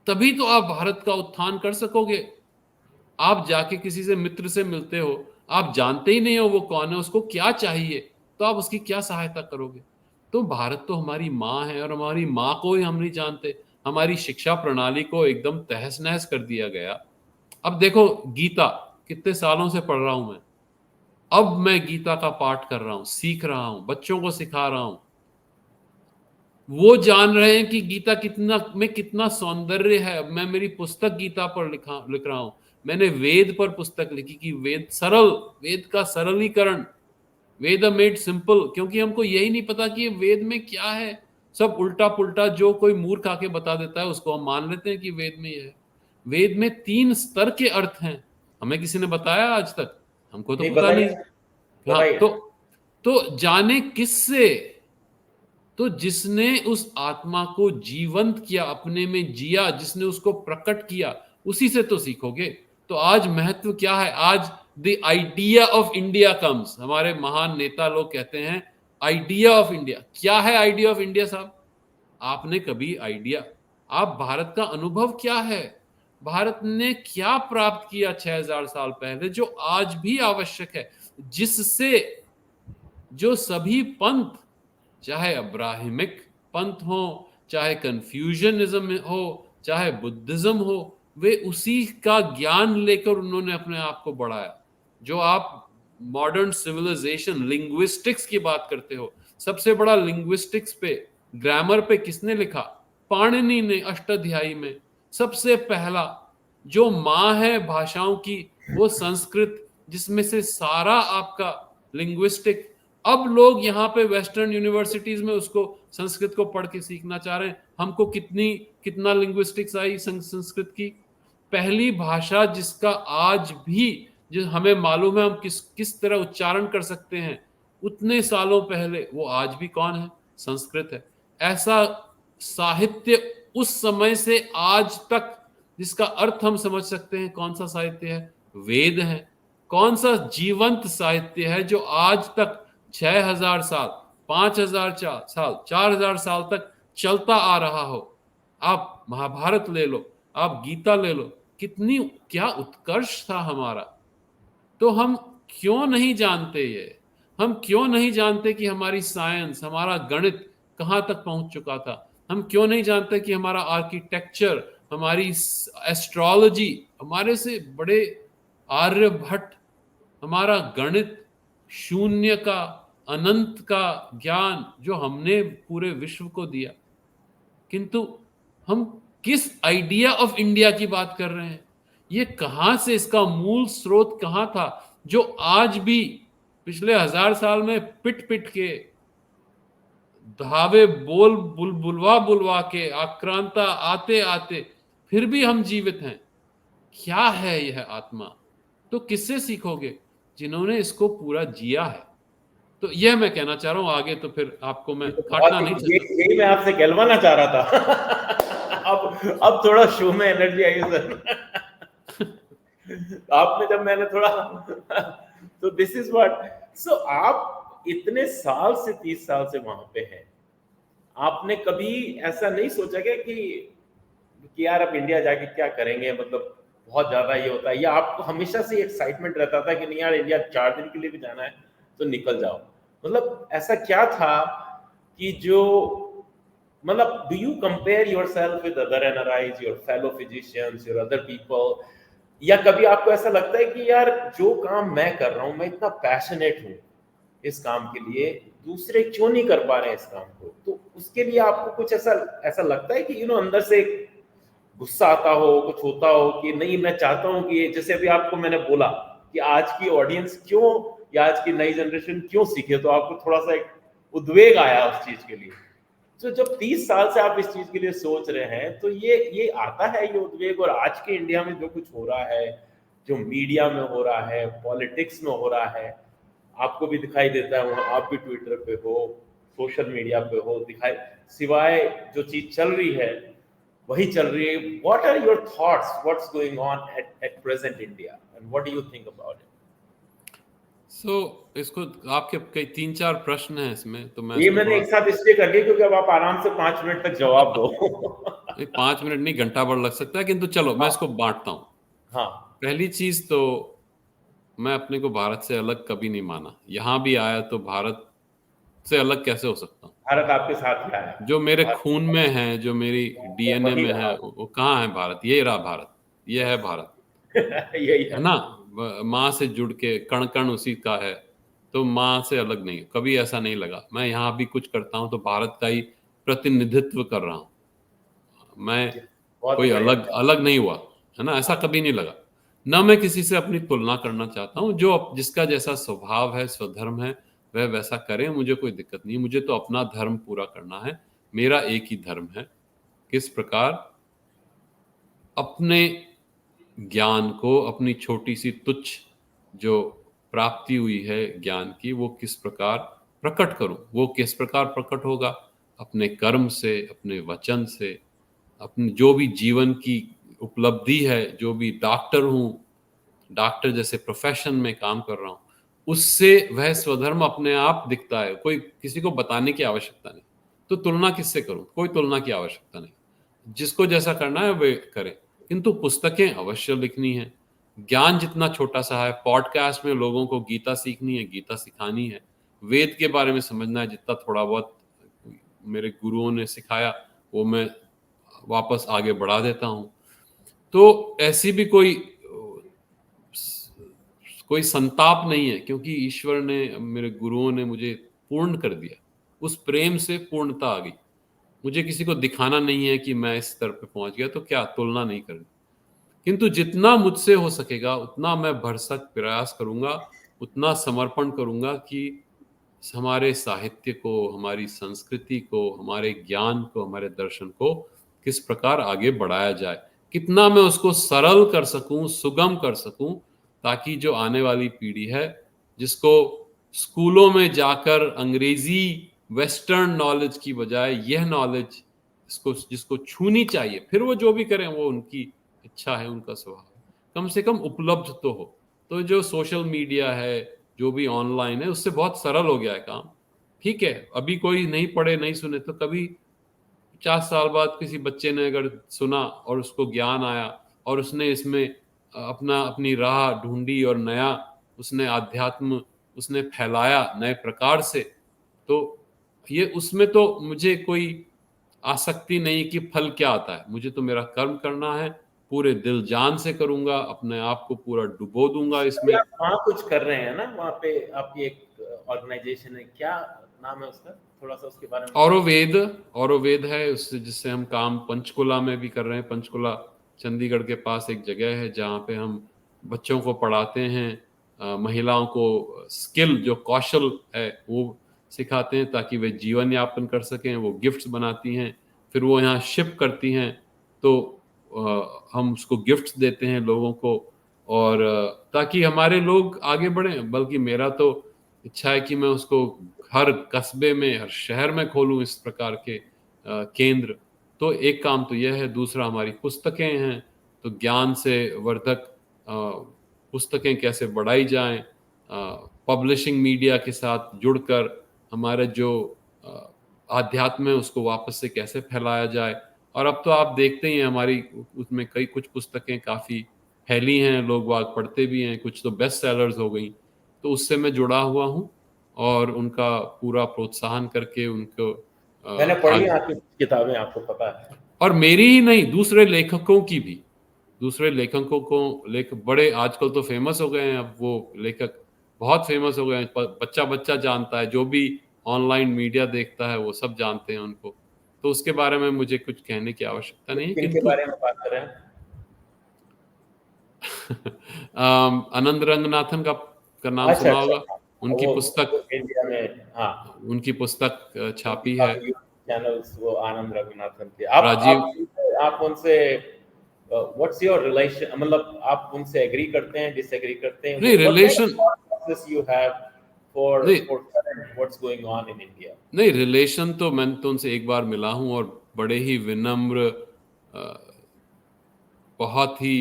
तभी तो आप भारत का उत्थान कर सकोगे। आप जाके किसी से मित्र से मिलते हो, आप जानते ही नहीं हो वो कौन है, उसको क्या चाहिए, तो आप उसकी क्या सहायता करोगे? तो भारत तो हमारी माँ है, और हमारी माँ को ही हम नहीं जानते। हमारी शिक्षा प्रणाली को एकदम तहस नहस कर दिया गया। अब देखो, गीता कितने सालों से पढ़ रहा हूं मैं, अब मैं गीता का पाठ कर रहा हूं, सीख रहा हूं, बच्चों को सिखा रहा हूं। वो जान रहे हैं कि गीता कितना सौंदर्य है। मैं मेरी पुस्तक गीता पर लिख रहा हूं। मैंने वेद पर पुस्तक लिखी कि वेद का सरलीकरण, वेद मेड सिंपल, क्योंकि हमको यही नहीं पता कि ये वेद में क्या है। सब उल्टा पुल्टा जो कोई मूर्ख आके बता देता है उसको हम मान लेते हैं कि वेद में ये है। वेद में 3 स्तर के अर्थ हैं। हमें किसी ने बताया आज तक? हमको तो नहीं पता नहीं। बताइए, हाँ, बताइए। तो जाने किससे? तो जिसने उस आत्मा को जीवंत किया, अपने में जिया, जिसने उसको प्रकट किया, उसी से तो सीखोगे। तो आज महत्व क्या है? आज the idea of India comes. हमारे महान नेता लोग कहते हैं आइडिया ऑफ इंडिया। क्या है आइडिया ऑफ इंडिया साहब? आपने कभी आइडिया, आप भारत का अनुभव क्या है? भारत ने क्या प्राप्त किया 6000 साल पहले जो आज भी आवश्यक है, जिससे जो सभी पंथ, चाहे अब्राहिमिक पंथ हो, चाहे कन्फ्यूजनिज्म हो, चाहे बुद्धिज्म हो, वे उसी का ज्ञान लेकर उन्होंने अपने आप को बढ़ाया। जो आप मॉडर्न सिविलाइजेशन, लिंग्विस्टिक्स की बात करते हो, सबसे बड़ा लिंग्विस्टिक्स पे, ग्रामर पे किसने लिखा? पाणिनि ने अष्टाध्यायी में। सबसे पहला जो माँ है भाषाओं की, वो संस्कृत, जिसमें से सारा आपका लिंग्विस्टिक। अब लोग यहाँ पे वेस्टर्न यूनिवर्सिटीज में उसको, संस्कृत को पढ़ के सीखना चाह रहे हैं। हमको कितना लिंग्विस्टिक्स आई संस्कृत की। पहली भाषा जिसका आज भी, जो हमें मालूम है हम किस तरह उच्चारण कर सकते हैं, उतने सालों पहले वो आज भी कौन है? संस्कृत है। ऐसा साहित्य उस समय से आज तक जिसका अर्थ हम समझ सकते हैं, कौन सा साहित्य है? वेद है। कौन सा जीवंत साहित्य है जो आज तक 6000 साल, 5000 साल, 4000 साल तक चलता आ रहा हो? आप महाभारत ले लो, आप गीता ले लो, कितनी क्या उत्कर्ष था हमारा। तो हम क्यों नहीं जानते ये? हम क्यों नहीं जानते कि हमारी साइंस, हमारा गणित कहाँ तक पहुंच चुका था? हम क्यों नहीं जानते कि हमारा आर्किटेक्चर, हमारी एस्ट्रोलॉजी, हमारे से बड़े आर्यभट्ट, हमारा गणित, शून्य का, अनंत का ज्ञान जो हमने पूरे विश्व को दिया। किंतु हम किस आइडिया ऑफ इंडिया की बात कर रहे हैं? ये कहां से, इसका मूल स्रोत कहां था, जो आज भी पिछले 1000 साल में पिट पिट के, धावे बुलवा बुलवा के, आक्रांता आते आते फिर भी हम जीवित हैं। क्या है यह आत्मा? तो किससे सीखोगे? जिन्होंने इसको पूरा जिया है। तो यह मैं कहना चाह रहा हूं। आगे तो फिर आपको मैं काटना नहीं चाहता। यही मैं आपसे कहलवाना चाह रहा था। अब थोड़ा शो में एनर्जी आई सर। आपने जब मैंने थोड़ा तो दिस इज व्हाट। सो आप इतने साल से 30 साल से वहां पे हैं, आपने कभी ऐसा नहीं सोचा क्या कि यार अब इंडिया जाके क्या करेंगे, मतलब बहुत ज्यादा ये होता है, या आपको हमेशा से एक्साइटमेंट रहता था कि नहीं यार इंडिया 4 दिन के लिए भी जाना है तो निकल जाओ? मतलब ऐसा क्या था कि जो मतलब do you compare yourself with other NRIs, your fellow physicians, your other people, या कभी आपको ऐसा लगता है कि यार जो काम मैं कर रहा हूँ, मैं इतना पैशनेट हूँ इस काम के लिए, दूसरे क्यों नहीं कर पा रहे हैं इस काम को? तो उसके लिए आपको कुछ ऐसा ऐसा लगता है कि अंदर से गुस्सा आता हो, कुछ होता हो कि नहीं मैं चाहता हूँ कि जैसे अभी आपको मैंने बोला कि आज की ऑडियंस क्यों, या आज की नई जनरेशन क्यों सीखे, तो आपको थोड़ा सा एक उद्वेग आया उस चीज के लिए। तो जब 30 साल से आप इस चीज के लिए सोच रहे हैं, तो ये आता है ये उद्वेग, और आज के इंडिया में जो कुछ हो रहा है, जो मीडिया में हो रहा है, पॉलिटिक्स में हो रहा है, आपको भी दिखाई देता है, वहाँ आप भी ट्विटर पे हो, सोशल मीडिया पे हो, दिखाई, सिवाय जो चीज चल रही है वही चल रही है। What are your thoughts, what's going on at present India, and what do you think about it? So इसको आपके कई 3-4 प्रश्न हैं इसमें, तो मैं ये इसको मैंने थोड़ा एक साथ इसलिए कर लिया क्योंकि अब आप आराम से 5 मिनट तक जवाब दो। 5 मिनट नहीं, घंटा भर लग सकता है, किंतु चलो मैं हाँ, इसको बांटता हूँ। हाँ, पहली चीज तो, मैं अपने को भारत से अलग कभी नहीं माना। यहाँ भी आया तो भारत से अलग कैसे हो सकता हूँ? भारत आपके साथ क्या है? जो मेरे भारत खून में है, जो मेरी डीएनए वही में रहा। है, वो कहाँ है भारत? ये रहा भारत, ये है भारत, यही है है। ना? माँ से जुड़ के कण कण उसी का है, तो माँ से अलग नहीं है। कभी ऐसा नहीं लगा। मैं यहाँ भी कुछ करता हूँ तो भारत का ही प्रतिनिधित्व कर रहा हूँ। मैं बहुत कोई बढ़िया अलग बात। अलग नहीं हुआ, है ना? ऐसा कभी नहीं लगा। ना मैं किसी से अपनी तुलना करना चाहता हूँ। जो जिसका जैसा स्वभाव है, स्वधर्म है, वह वैसा करे, मुझे कोई दिक्कत नहीं। मुझे तो अपना धर्म पूरा करना है। मेरा एक ही धर्म है। किस प्रकार अपने ज्ञान को, अपनी छोटी सी तुच्छ जो प्राप्ति हुई है ज्ञान की, वो किस प्रकार प्रकट करूं। वो किस प्रकार प्रकट होगा? अपने कर्म से, अपने वचन से, अपनी जो भी जीवन की उपलब्धि है, जो भी डॉक्टर हूं, डॉक्टर जैसे प्रोफेशन में काम कर रहा हूं, उससे वह स्वधर्म अपने आप दिखता है। कोई किसी को बताने की आवश्यकता नहीं। तो तुलना किससे करूं? कोई तुलना की आवश्यकता नहीं। जिसको जैसा करना है वे करे। किंतु पुस्तकें अवश्य लिखनी है। ज्ञान जितना छोटा सा है, पॉडकास्ट में लोगों को गीता सीखनी है, गीता सिखानी है, वेद के बारे में समझना है, जितना थोड़ा बहुत मेरे गुरुओं ने सिखाया वो मैं वापस आगे बढ़ा देता हूँ। तो ऐसी भी कोई संताप नहीं है, क्योंकि ईश्वर ने, मेरे गुरुओं ने मुझे पूर्ण कर दिया। उस प्रेम से पूर्णता आ गई। मुझे किसी को दिखाना नहीं है कि मैं इस स्तर पे पहुंच गया, तो क्या तुलना नहीं करनी। किंतु जितना मुझसे हो सकेगा उतना मैं भरसक प्रयास करूंगा, उतना समर्पण करूंगा कि हमारे साहित्य को, हमारी संस्कृति को, हमारे ज्ञान को, हमारे दर्शन को किस प्रकार आगे बढ़ाया जाए। कितना मैं उसको सरल कर सकूं, सुगम कर सकूं, ताकि जो आने वाली पीढ़ी है, जिसको स्कूलों में जाकर अंग्रेजी वेस्टर्न नॉलेज की बजाय यह नॉलेज इसको जिसको छूनी चाहिए, फिर वो जो भी करें वो उनकी इच्छा है, उनका स्वभाव है, कम से कम उपलब्ध तो हो। तो जो सोशल मीडिया है, जो भी ऑनलाइन है, उससे बहुत सरल हो गया है काम। ठीक है, अभी कोई नहीं पढ़े नहीं सुने, तो कभी 50 साल बाद किसी बच्चे ने अगर सुना और उसको ज्ञान आया और उसने इसमें अपनी राह ढूंढी और नया उसने अध्यात्म उसने फैलाया नए प्रकार से, तो ये उसमें तो मुझे कोई आसक्ति नहीं कि फल क्या आता है। मुझे तो मेरा कर्म करना है, पूरे दिल जान से करूंगा, अपने आप को पूरा डुबो दूंगा अभी इसमें। आप वहाँ कुछ कर रहे हैं ना, वहाँ पे आपकी एक ऑर्गेनाइजेशन है, क्या नाम है उसका? थोड़ा सा उसके बारे में बताइए। औरवेद, औरवेद है उससे, जिससे हम काम पंचकुला में भी कर रहे हैं। पंचकुला चंडीगढ़ के पास एक जगह है जहाँ पे हम बच्चों को पढ़ाते हैं, महिलाओं को स्किल जो कौशल है वो सिखाते हैं, ताकि वे जीवन यापन कर सकें। वो गिफ्ट्स बनाती हैं, फिर वो यहाँ शिप करती हैं, तो हम उसको गिफ्ट्स देते हैं लोगों को, और ताकि हमारे लोग आगे बढ़ें। बल्कि मेरा तो इच्छा है कि मैं उसको हर कस्बे में, हर शहर में खोलूं इस प्रकार के केंद्र। तो एक काम तो यह है। दूसरा, हमारी पुस्तकें हैं, तो ज्ञान से वर्धक पुस्तकें कैसे बढ़ाई जाएं, पब्लिशिंग मीडिया के साथ जुड़कर हमारे जो अ, आध्यात्म है उसको वापस से कैसे फैलाया जाए। और अब तो आप देखते ही हैं, हमारी उसमें कई कुछ पुस्तकें काफ़ी फैली हैं, लोग बाग पढ़ते भी हैं, कुछ तो बेस्ट सेलर्स हो गई। तो उससे मैं जुड़ा हुआ हूँ और उनका पूरा प्रोत्साहन करके उनको मैंने पढ़ी है आपकी किताबें, आपको पता है। और मेरी ही नहीं, दूसरे लेखकों की भी। दूसरे लेखकों को बड़े आजकल तो फेमस हो गए हैं, अब वो लेखक बहुत फेमस हो गए हैं, बच्चा बच्चा जानता है, जो भी ऑनलाइन मीडिया देखता है वो सब जानते हैं उनको। तो उसके बारे में मुझे कुछ कहने की आवश्यकता नहीं है, किन के किंतु बारे में बात कर रहे हैं? आनंद रंगनाथन का नाम अच्छा सुना अच्छा, होगा। हाँ, उनकी पुस्तक वो इंडिया में, हाँ, उनकी पुस्तक उनकी छापी है। काफी चैनल्स वो आनंद रघुनाथन के। राजीव आप उनसे व्हाट्स योर रिलेशन, मतलब आप उनसे एग्री करते हैं, डिसएग्री करते हैं? नहीं what kind of relation thought process you have for नहीं what's going on in India? नहीं रिलेशन तो मैं तो उनसे एक बार मिला हूं, और बड़े ही विनम्र, अ, बहुत ही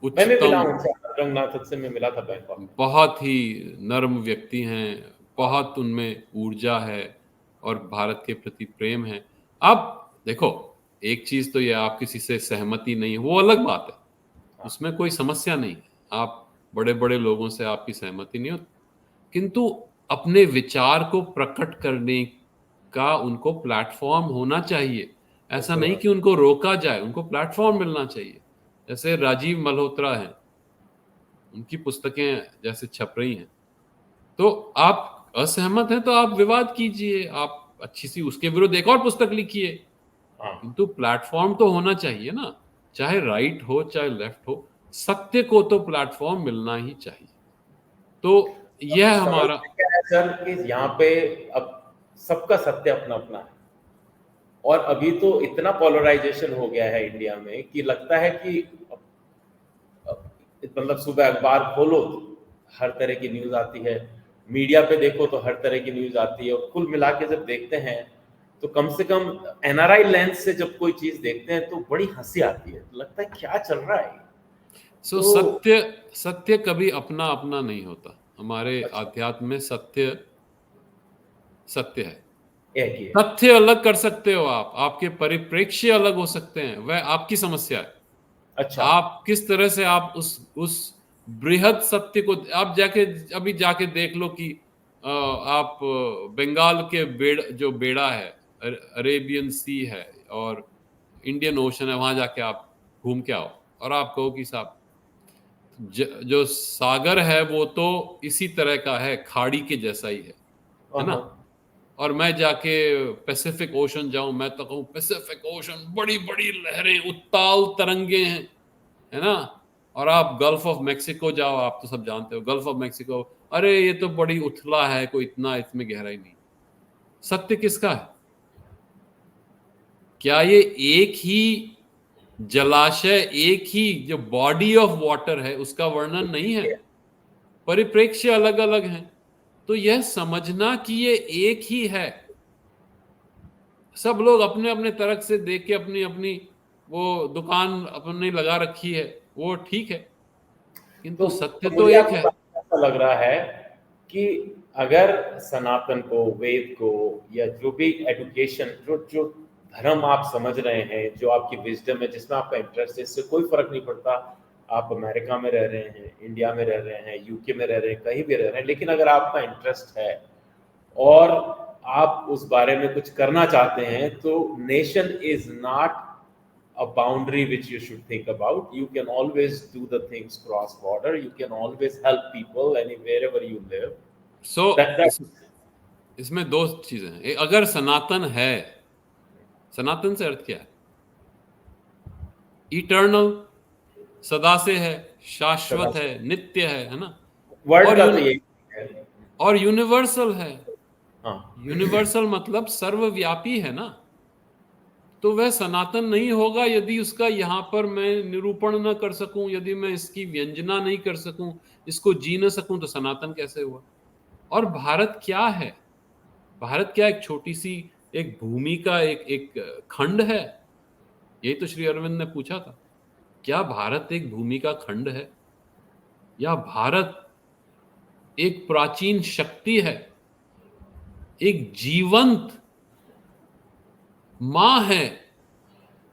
मैं भी मिला उच्चतम, हूँ उनसे, आनंद रंगनाथन से मैं मिला था बैंकॉक में। बहुत ही नर्म व्यक्ति हैं। बहुत उनमें ऊर्जा है और भारत के प्रति प्रेम है। अब देखो, एक चीज तो ये, आप किसी से सहमति नहीं है वो अलग बात है, हाँ, उसमें कोई समस्या नहीं है। आप बड़े बड़े लोगों से आपकी सहमति नहीं हो, किंतु अपने विचार को प्रकट करने का उनको प्लेटफॉर्म होना चाहिए। ऐसा बिल्कुल नहीं हाँ। कि उनको रोका जाए, उनको प्लेटफॉर्म मिलना चाहिए। जैसे राजीव मल्होत्रा हैं, उनकी पुस्तकें जैसे छप रही हैं, तो आप असहमत हैं तो आप विवाद कीजिए, आप अच्छी सी उसके विरुद्ध एक और पुस्तक लिखिए, हाँ, किंतु प्लेटफॉर्म तो होना चाहिए ना। चाहे राइट हो चाहे लेफ्ट हो, सत्य को तो प्लेटफॉर्म मिलना ही चाहिए। तो यह हमारा, समस्या क्या है सर कि यहाँ पे अब सबका सत्य अपना अपना है, और अभी तो इतना पोलराइजेशन हो गया है इंडिया में कि लगता है कि मतलब सुबह अखबार खोलो तो हर तरह की न्यूज आती है, मीडिया पे देखो तो हर तरह की न्यूज आती है, और कुल मिला के जब देखते हैं तो कम से कम एनआरआई लेंस से जब कोई चीज देखते हैं तो बड़ी हंसी आती है, तो लगता है क्या चल रहा है। सो तो सत्य, सत्य कभी अपना अपना नहीं होता। हमारे अच्छा, आध्यात्म में सत्य सत्य है। एक ही है। तथ्य अलग कर सकते हो आप, आपके परिप्रेक्ष्य अलग हो सकते हैं, वह आपकी समस्या है। अच्छा, आप किस तरह से आप उस बृहद सत्य को, आप जाके अभी जाके देख लो कि आप बंगाल के जो बेड़ा है, अरेबियन सी है और इंडियन ओशन है, वहां जाके आप घूम के आओ और आप कहो कि साहब, जो सागर है वो तो इसी तरह का है, खाड़ी के जैसा ही है ना। हाँ, और मैं जाके पैसिफिक ओशन जाऊं, मैं तो कहूं पैसिफिक ओशन, बड़ी बड़ी लहरें, उत्ताल तरंगे हैं, है ना। और आप गल्फ ऑफ मेक्सिको जाओ, आप तो सब जानते हो गल्फ ऑफ मेक्सिको, अरे ये तो बड़ी उथला है, कोई इतना इसमें गहराई नहीं। सत्य किसका है? क्या ये एक ही जलाशय, एक ही जो बॉडी ऑफ वाटर है उसका वर्णन नहीं है? परिप्रेक्ष्य अलग अलग हैं। तो यह समझना कि ये एक ही है, सब लोग अपने अपने तरफ से देख के अपनी अपनी वो दुकान अपने लगा रखी है, वो ठीक है, तो किंतु सत्य तो तो मुझे एक आपकी है। बात से ऐसा लग रहा है कि अगर सनातन को, वेद को, या जो भी एजुकेशन, जो जो धर्म आप समझ रहे हैं, जो आपकी विजडम है, जिसमें आपका इंटरेस्ट है, इससे कोई फर्क नहीं पड़ता आप अमेरिका में रह रहे हैं, इंडिया में रह रहे हैं, यूके में रह रहे हैं, कहीं भी रह रहे हैं, लेकिन अगर आपका इंटरेस्ट है और आप उस बारे में कुछ करना चाहते हैं, तो nation is not a boundary which you should think about. You can always do the things cross border. You can always help people any wherever you live. So That इसमें दो चीजें हैं। अगर सनातन है, सनातन से अर्थ क्या है? इटर्नल, सदा से है, शाश्वत है, नित्य है ना। वर्ड और का तो यही है। और यूनिवर्सल है। हाँ, यूनिवर्सल मतलब सर्वव्यापी है ना। तो वह सनातन नहीं होगा यदि उसका यहाँ पर मैं निरूपण न कर सकूं, यदि मैं इसकी व्यंजना नहीं कर सकूं, इसको जी न सकूं, तो सनातन कैसे हुआ? और भारत क्या है? भारत क्या एक छोटी सी एक भूमि का एक एक खंड है? यही तो श्री अरविंद ने पूछा था, क्या भारत एक भूमि का खंड है, या भारत एक प्राचीन शक्ति है, एक जीवंत मां है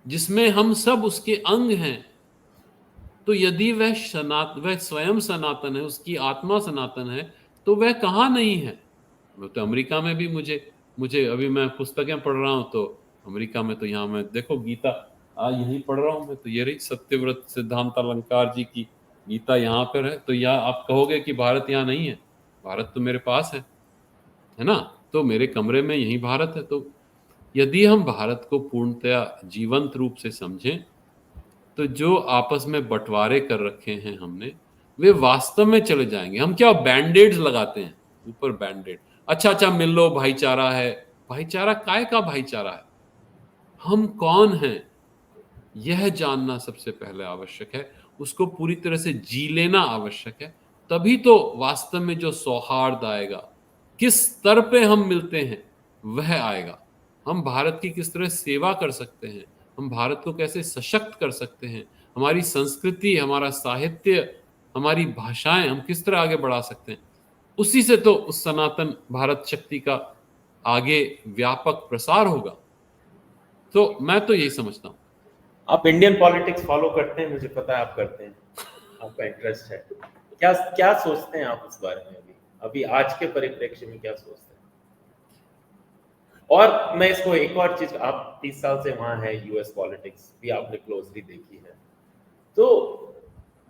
जिसमें हम सब उसके अंग हैं? तो यदि वह स्वयं सनातन है, उसकी आत्मा सनातन है, तो वह कहाँ नहीं है? वो तो अमेरिका में भी मुझे मुझे अभी मैं पुस्तकें पढ़ रहा हूँ तो अमेरिका में, तो यहाँ मैं देखो गीता आज यहीं पढ़ रहा हूँ मैं, तो ये रही सत्यव्रत सिद्धांत अलंकार जी की गीता यहाँ पर है। तो यहाँ आप कहोगे कि भारत यहाँ नहीं है, भारत तो मेरे पास है ना, तो मेरे कमरे में यही भारत है। तो यदि हम भारत को पूर्णतया जीवंत रूप से समझें तो जो आपस में बंटवारे कर रखे हैं हमने, वे वास्तव में चले जाएंगे। हम क्या बैंडेड्स लगाते हैं ऊपर, बैंडेड, अच्छा अच्छा मिल लो, भाईचारा है। भाईचारा काय का भाईचारा है? हम कौन हैं यह जानना सबसे पहले आवश्यक है, उसको पूरी तरह से जी लेना आवश्यक है। तभी तो वास्तव में जो सौहार्द आएगा, किस स्तर पे हम मिलते हैं वह आएगा। हम भारत की किस तरह सेवा कर सकते हैं, हम भारत को कैसे सशक्त कर सकते हैं, हमारी संस्कृति, हमारा साहित्य, हमारी भाषाएं हम किस तरह आगे बढ़ा सकते हैं, उसी से तो उस सनातन भारत शक्ति का आगे व्यापक प्रसार होगा। तो मैं तो यही समझता हूं। आप इंडियन पॉलिटिक्स फॉलो करते हैं, मुझे पता है आप करते हैं, आपका इंटरेस्ट है। क्या क्या सोचते हैं आप इस बारे में? अभी अभी आज के परिप्रेक्ष्य में क्या सोचते हैं? और मैं इसको एक और चीज, आप 30 साल से वहां है, यूएस पॉलिटिक्स भी आपने क्लोजली देखी है, तो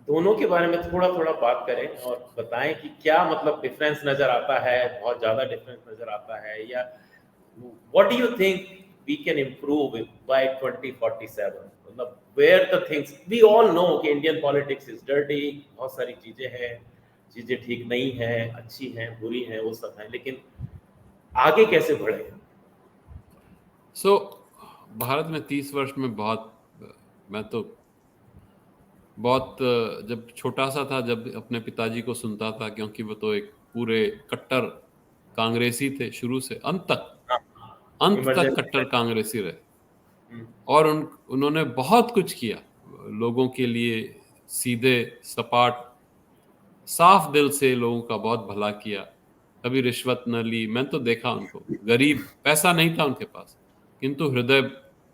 दोनों के बारे में थोड़ा थोड़ा बात करें और बताएं कि क्या मतलब डिफरेंस नजर आता है, बहुत ज्यादा डिफरेंस नजर आता है, या what do you think we can improve by 2047? मतलब where the things we all know कि इंडियन पॉलिटिक्स इज डर्टी, बहुत सारी चीजें हैं, चीजें ठीक नहीं है, अच्छी हैं, बुरी हैं, वो सब है, लेकिन आगे कैसे बढ़े? सो भारत में 30 वर्ष में बहुत, मैं तो बहुत जब छोटा सा था, जब अपने पिताजी को सुनता था, क्योंकि वो तो एक पूरे कट्टर कांग्रेसी थे शुरू से अंत तक कट्टर कांग्रेसी रहे। और उन्होंने बहुत कुछ किया लोगों के लिए, सीधे सपाट साफ दिल से लोगों का बहुत भला किया, कभी रिश्वत न ली। मैं तो देखा उनको, गरीब, पैसा नहीं था उनके पास, किंतु हृदय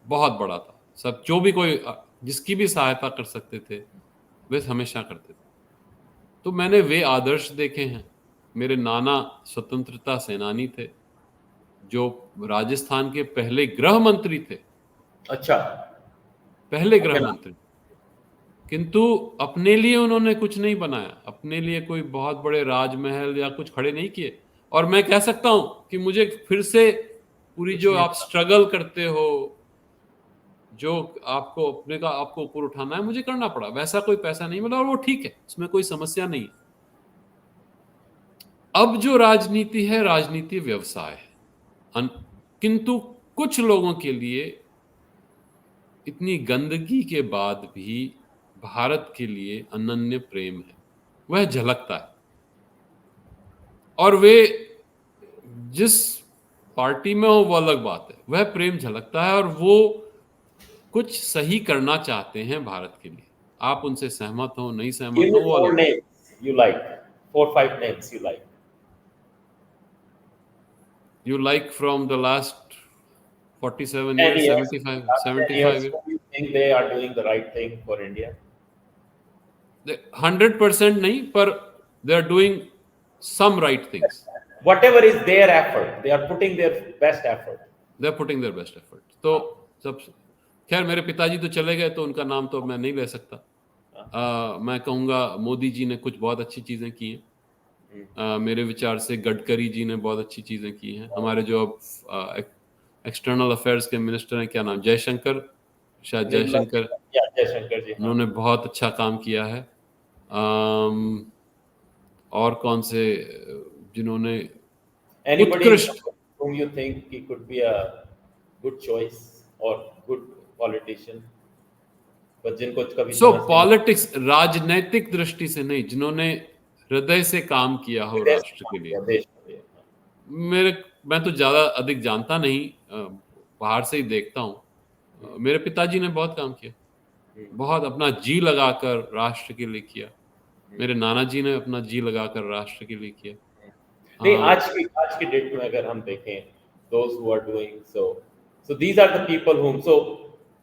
बहुत बड़ा था। सब जो भी कोई जिसकी भी सहायता कर सकते थे वे हमेशा करते थे। तो मैंने वे आदर्श देखे हैं। मेरे नाना स्वतंत्रता सेनानी थे, जो राजस्थान के पहले गृह मंत्री थे। अच्छा, पहले गृह मंत्री, किंतु अपने लिए उन्होंने कुछ नहीं बनाया, अपने लिए कोई बहुत बड़े राजमहल या कुछ खड़े नहीं किए। और मैं कह सकता हूं कि मुझे फिर से पूरी जो आप स्ट्रगल करते हो, जो आपको अपने का आपको ऊपर उठाना है, मुझे करना पड़ा। वैसा कोई पैसा नहीं मिला और वो ठीक है, उसमें कोई समस्या नहीं है। अब जो राजनीति है, राजनीति व्यवसाय है, किंतु कुछ लोगों के लिए इतनी गंदगी के बाद भी भारत के लिए अनन्य प्रेम है, वह झलकता है। और वे जिस पार्टी में हो वो अलग बात है, वह प्रेम झलकता है और वो कुछ सही करना चाहते हैं भारत के लिए। आप उनसे सहमत हो नहीं सहमत हो, वो अलग है। You like 4-5 names you like. You like from the last 47 10 years, years, 75 years. do you think they are doing the right thing for India? 100% नहीं, पर they are doing some right things. Whatever is their effort, they are putting their best effort. They are putting their best effort. तो सब, खैर मेरे पिताजी तो चले गए तो उनका नाम तो मैं नहीं ले सकता। मैं कहूँगा मोदी जी ने कुछ बहुत अच्छी चीज़ें की हैं। मेरे विचार से गडकरी जी ने बहुत अच्छी चीज़ें की हैं। हमारे जो अब एक्सटर्नल अफेयर्स के मिनिस्टर हैं, क्या नाम, जयशंकर, शायद जयशंकर जी, उन्होंने बहुत अच्छा काम किया है। और कौन से जिन्होंने उत्कृष्ट, whom you think he could be a good choice or good politician, but जिनको कभी पॉलिटिक्स राजनैतिक दृष्टि से नहीं, जिन्होंने हृदय से काम किया हो राष्ट्र के लिए। मैं तो ज्यादा अधिक जानता नहीं, बाहर से ही देखता हूँ। मेरे पिताजी ने बहुत काम किया, बहुत अपना जी लगाकर राष्ट्र के लिए किया। मेरे नाना जी ने अपना जी लगाकर राष्ट्र के लिए किया। नहीं, आज की डेट में अगर हम देखें, those who are doing so these are the people whom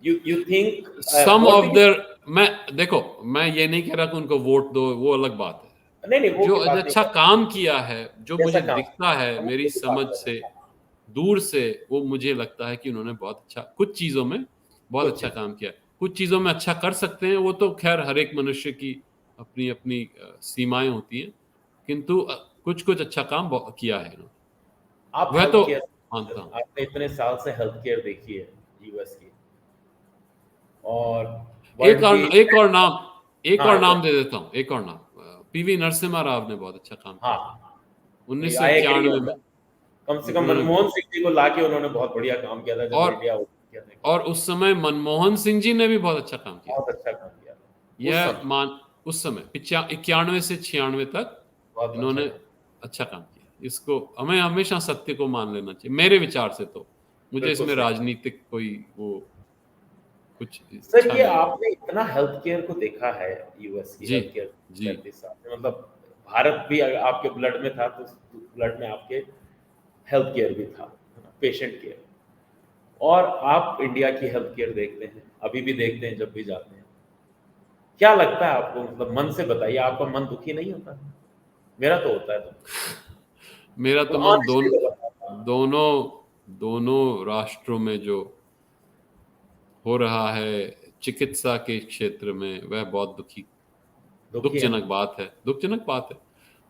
you think some of their, मैं ये नहीं कह रहा कि उनको वोट दो, वो अलग बात है। नहीं, जो अच्छा काम किया है, जो मुझे दिखता है मेरी समझ से, दूर से वो मुझे लगता है कि उन्होंने बहुत अच्छा, कुछ चीज़ों में बहुत कुछ अच्छा चीज। काम किया है। कुछ चीज़ों में अच्छा कर सकते हैं, वो तो खैर हर एक मनुष्य की अपनी सीमाएँ होती हैं, किंतु कुछ-कुछ अच्छा काम किया है इन्होंने। आप वह तो हेल्थ केयर, मानता हूँ। आपने इतने साल से हेल्थ केयर देखी है यूएस की, और एक वर्ल्ड की। और एक और नाम एक और हाँ नाम दे देता हूँ, एक और नाम, पीवी नरसिम्हा राव ने बहुत अच्छा काम किया था। हाँ, आई एग्री 1991 ऑन में दैट। कम से कम उन्होंने, मनमोहन सिंह जी को लाके उन्होंने बहुत बढ़िया काम किया था जब और इंडिया ओपन किया था। और उस समय मनमोहन सिंह जी ने भी बहुत अच्छा काम किया बहुत था। अच्छा काम किया था उस यह समय। मान उस समय 91 से 96 तक बहुत अच्छा इन्होंने काम। अच्छा काम किया। इसको हमें हमेशा सत्य को मान लेना चाहिए, मेरे विचार से तो। मुझे बिल्कुल इसमें सही। राजनीतिक कोई वो कुछ सर, इच्छा ये नहीं है। आपने इतना हेल्थ केयर को देखा है, यूएस की जी, हेल्थ केयर जी। 35 साल में, मतलब भारत भी अगर आपके ब्लड में था तो ब्लड में आपके हेल्थ केयर भी था, है ना, पेशेंट केयर। और आप इंडिया की हेल्थ केयर देखते हैं, अभी भी देखते हैं जब भी जाते हैं, क्या लगता है आपको? मतलब मन से बताइए, आपका मन दुखी नहीं होता? मेरा तो होता है दुखी। मेरा मैं तो मन ऑनेस्टली बताता हूँ, दोनों दोनों राष्ट्रों में जो हो रहा है चिकित्सा के क्षेत्र में, वह बहुत दुखी है दुखजनक ना। बात है, दुखजनक बात है।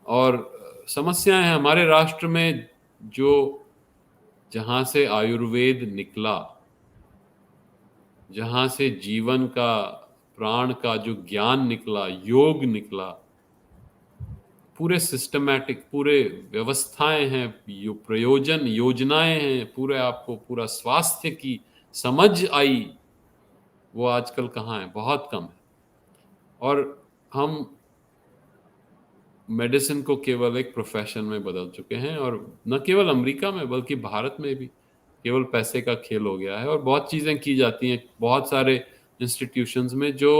और समस्याएं हैं हमारे राष्ट्र में, जो जहां से आयुर्वेद निकला, जहां से जीवन का, प्राण का जो ज्ञान निकला, योग निकला, पूरे सिस्टमैटिक, पूरे व्यवस्थाएं हैं, प्रयोजन योजनाएं हैं, पूरे आपको पूरा स्वास्थ्य की समझ आई, वो आजकल कहाँ है? बहुत कम है। और हम मेडिसिन को केवल एक प्रोफेशन में बदल चुके हैं, और न केवल अमेरिका में बल्कि भारत में भी केवल पैसे का खेल हो गया है। और बहुत चीज़ें की जाती हैं बहुत सारे इंस्टीट्यूशंस में जो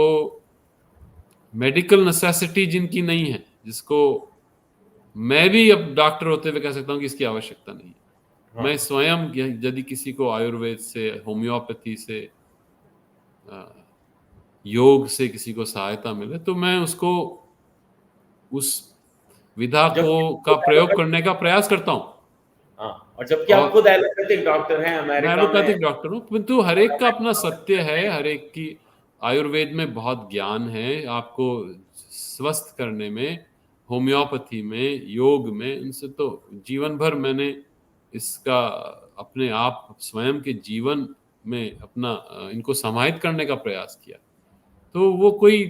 मेडिकल नेसेसिटी जिनकी नहीं है, जिसको मैं भी अब डॉक्टर होते हुए कह सकता हूँ कि इसकी आवश्यकता नहीं है। हाँ। मैं स्वयं यदि किसी को आयुर्वेद से, होम्योपैथी से, अ, योग से किसी को सहायता मिले, तो मैं उसको उस विधा को जबकि का खुद प्रयोग एलोपैथिक। करने का प्रयास करता हूँ। हाँ, और जबकि आप और खुद एलोपैथिक डॉक्टर हैं मैं अमेरिका में। एलोपैथिक डॉक्टर हूँ, किंतु हर एक का अपना सत्य है, हर एक की। आयुर्वेद में बहुत ज्ञान है आपको स्वस्थ करने में, होम्योपैथी में, योग में, इनसे तो जीवन भर मैंने इसका अपने आप स्वयं के जीवन में अपना इनको समाहित करने का प्रयास किया। तो वो कोई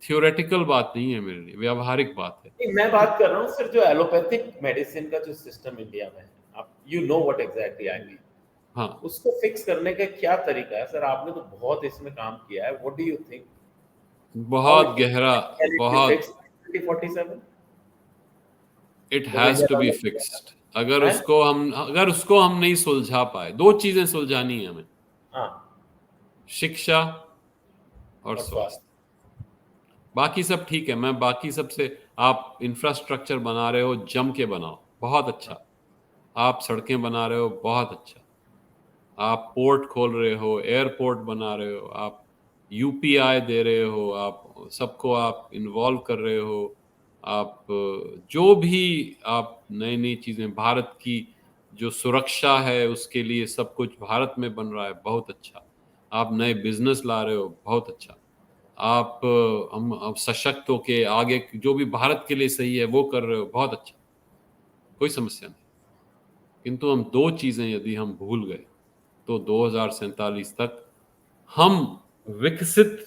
थियोरेटिकल बात नहीं है मेरे लिए, व्यावहारिक बात है। नहीं, मैं बात कर रहा हूँ सर, जो एलोपैथिक मेडिसिन का जो सिस्टम इंडिया में है, आप you know what exactly I mean, हाँ, उसको फिक्स करने का क्या तरीका है सर? आपने तो बहुत इसमें काम किया है, what do you think, how बहुत इट गहरा, कैन इट बी बहुत। फिक्स्ड 2047? इट जब has India to be develop किया फिक्स्ड। अगर है। उसको हम नहीं सुलझा पाए, दो चीजें सुलझानी है हमें, हाँ, शिक्षा और और स्वास्थ्य। स्वास्थ्य। बाकी सब ठीक है, मैं बाकी सबसे, आप इंफ्रास्ट्रक्चर बना रहे हो जम के बनाओ, बहुत हाँ, अच्छा। आप सड़कें बना रहे हो, बहुत अच्छा। आप पोर्ट खोल रहे हो, एयरपोर्ट बना रहे हो, आप यूपीआई दे रहे हो, आप सबको आप इन्वॉल्व कर रहे हो, आप जो भी आप नई नई चीजें, भारत की जो सुरक्षा है उसके लिए सब कुछ भारत में बन रहा है, बहुत अच्छा। आप नए बिजनेस ला रहे हो, बहुत अच्छा। आप हम अब सशक्त होके आगे जो भी भारत के लिए सही है वो कर रहे हो, बहुत अच्छा। कोई समस्या नहीं। किंतु हम दो चीजें यदि हम भूल गए, तो 2047 तक हम विकसित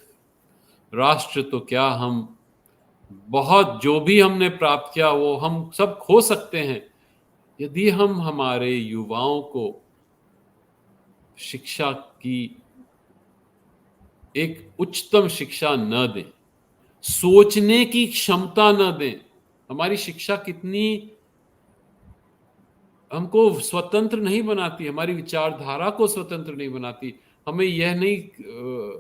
राष्ट्र तो क्या, हम बहुत जो भी हमने प्राप्त किया वो हम सब खो सकते हैं, यदि हम हमारे युवाओं को शिक्षा की एक उच्चतम शिक्षा न दें, सोचने की क्षमता न दें। हमारी शिक्षा कितनी हमको स्वतंत्र नहीं बनाती, हमारी विचारधारा को स्वतंत्र नहीं बनाती, हमें यह नहीं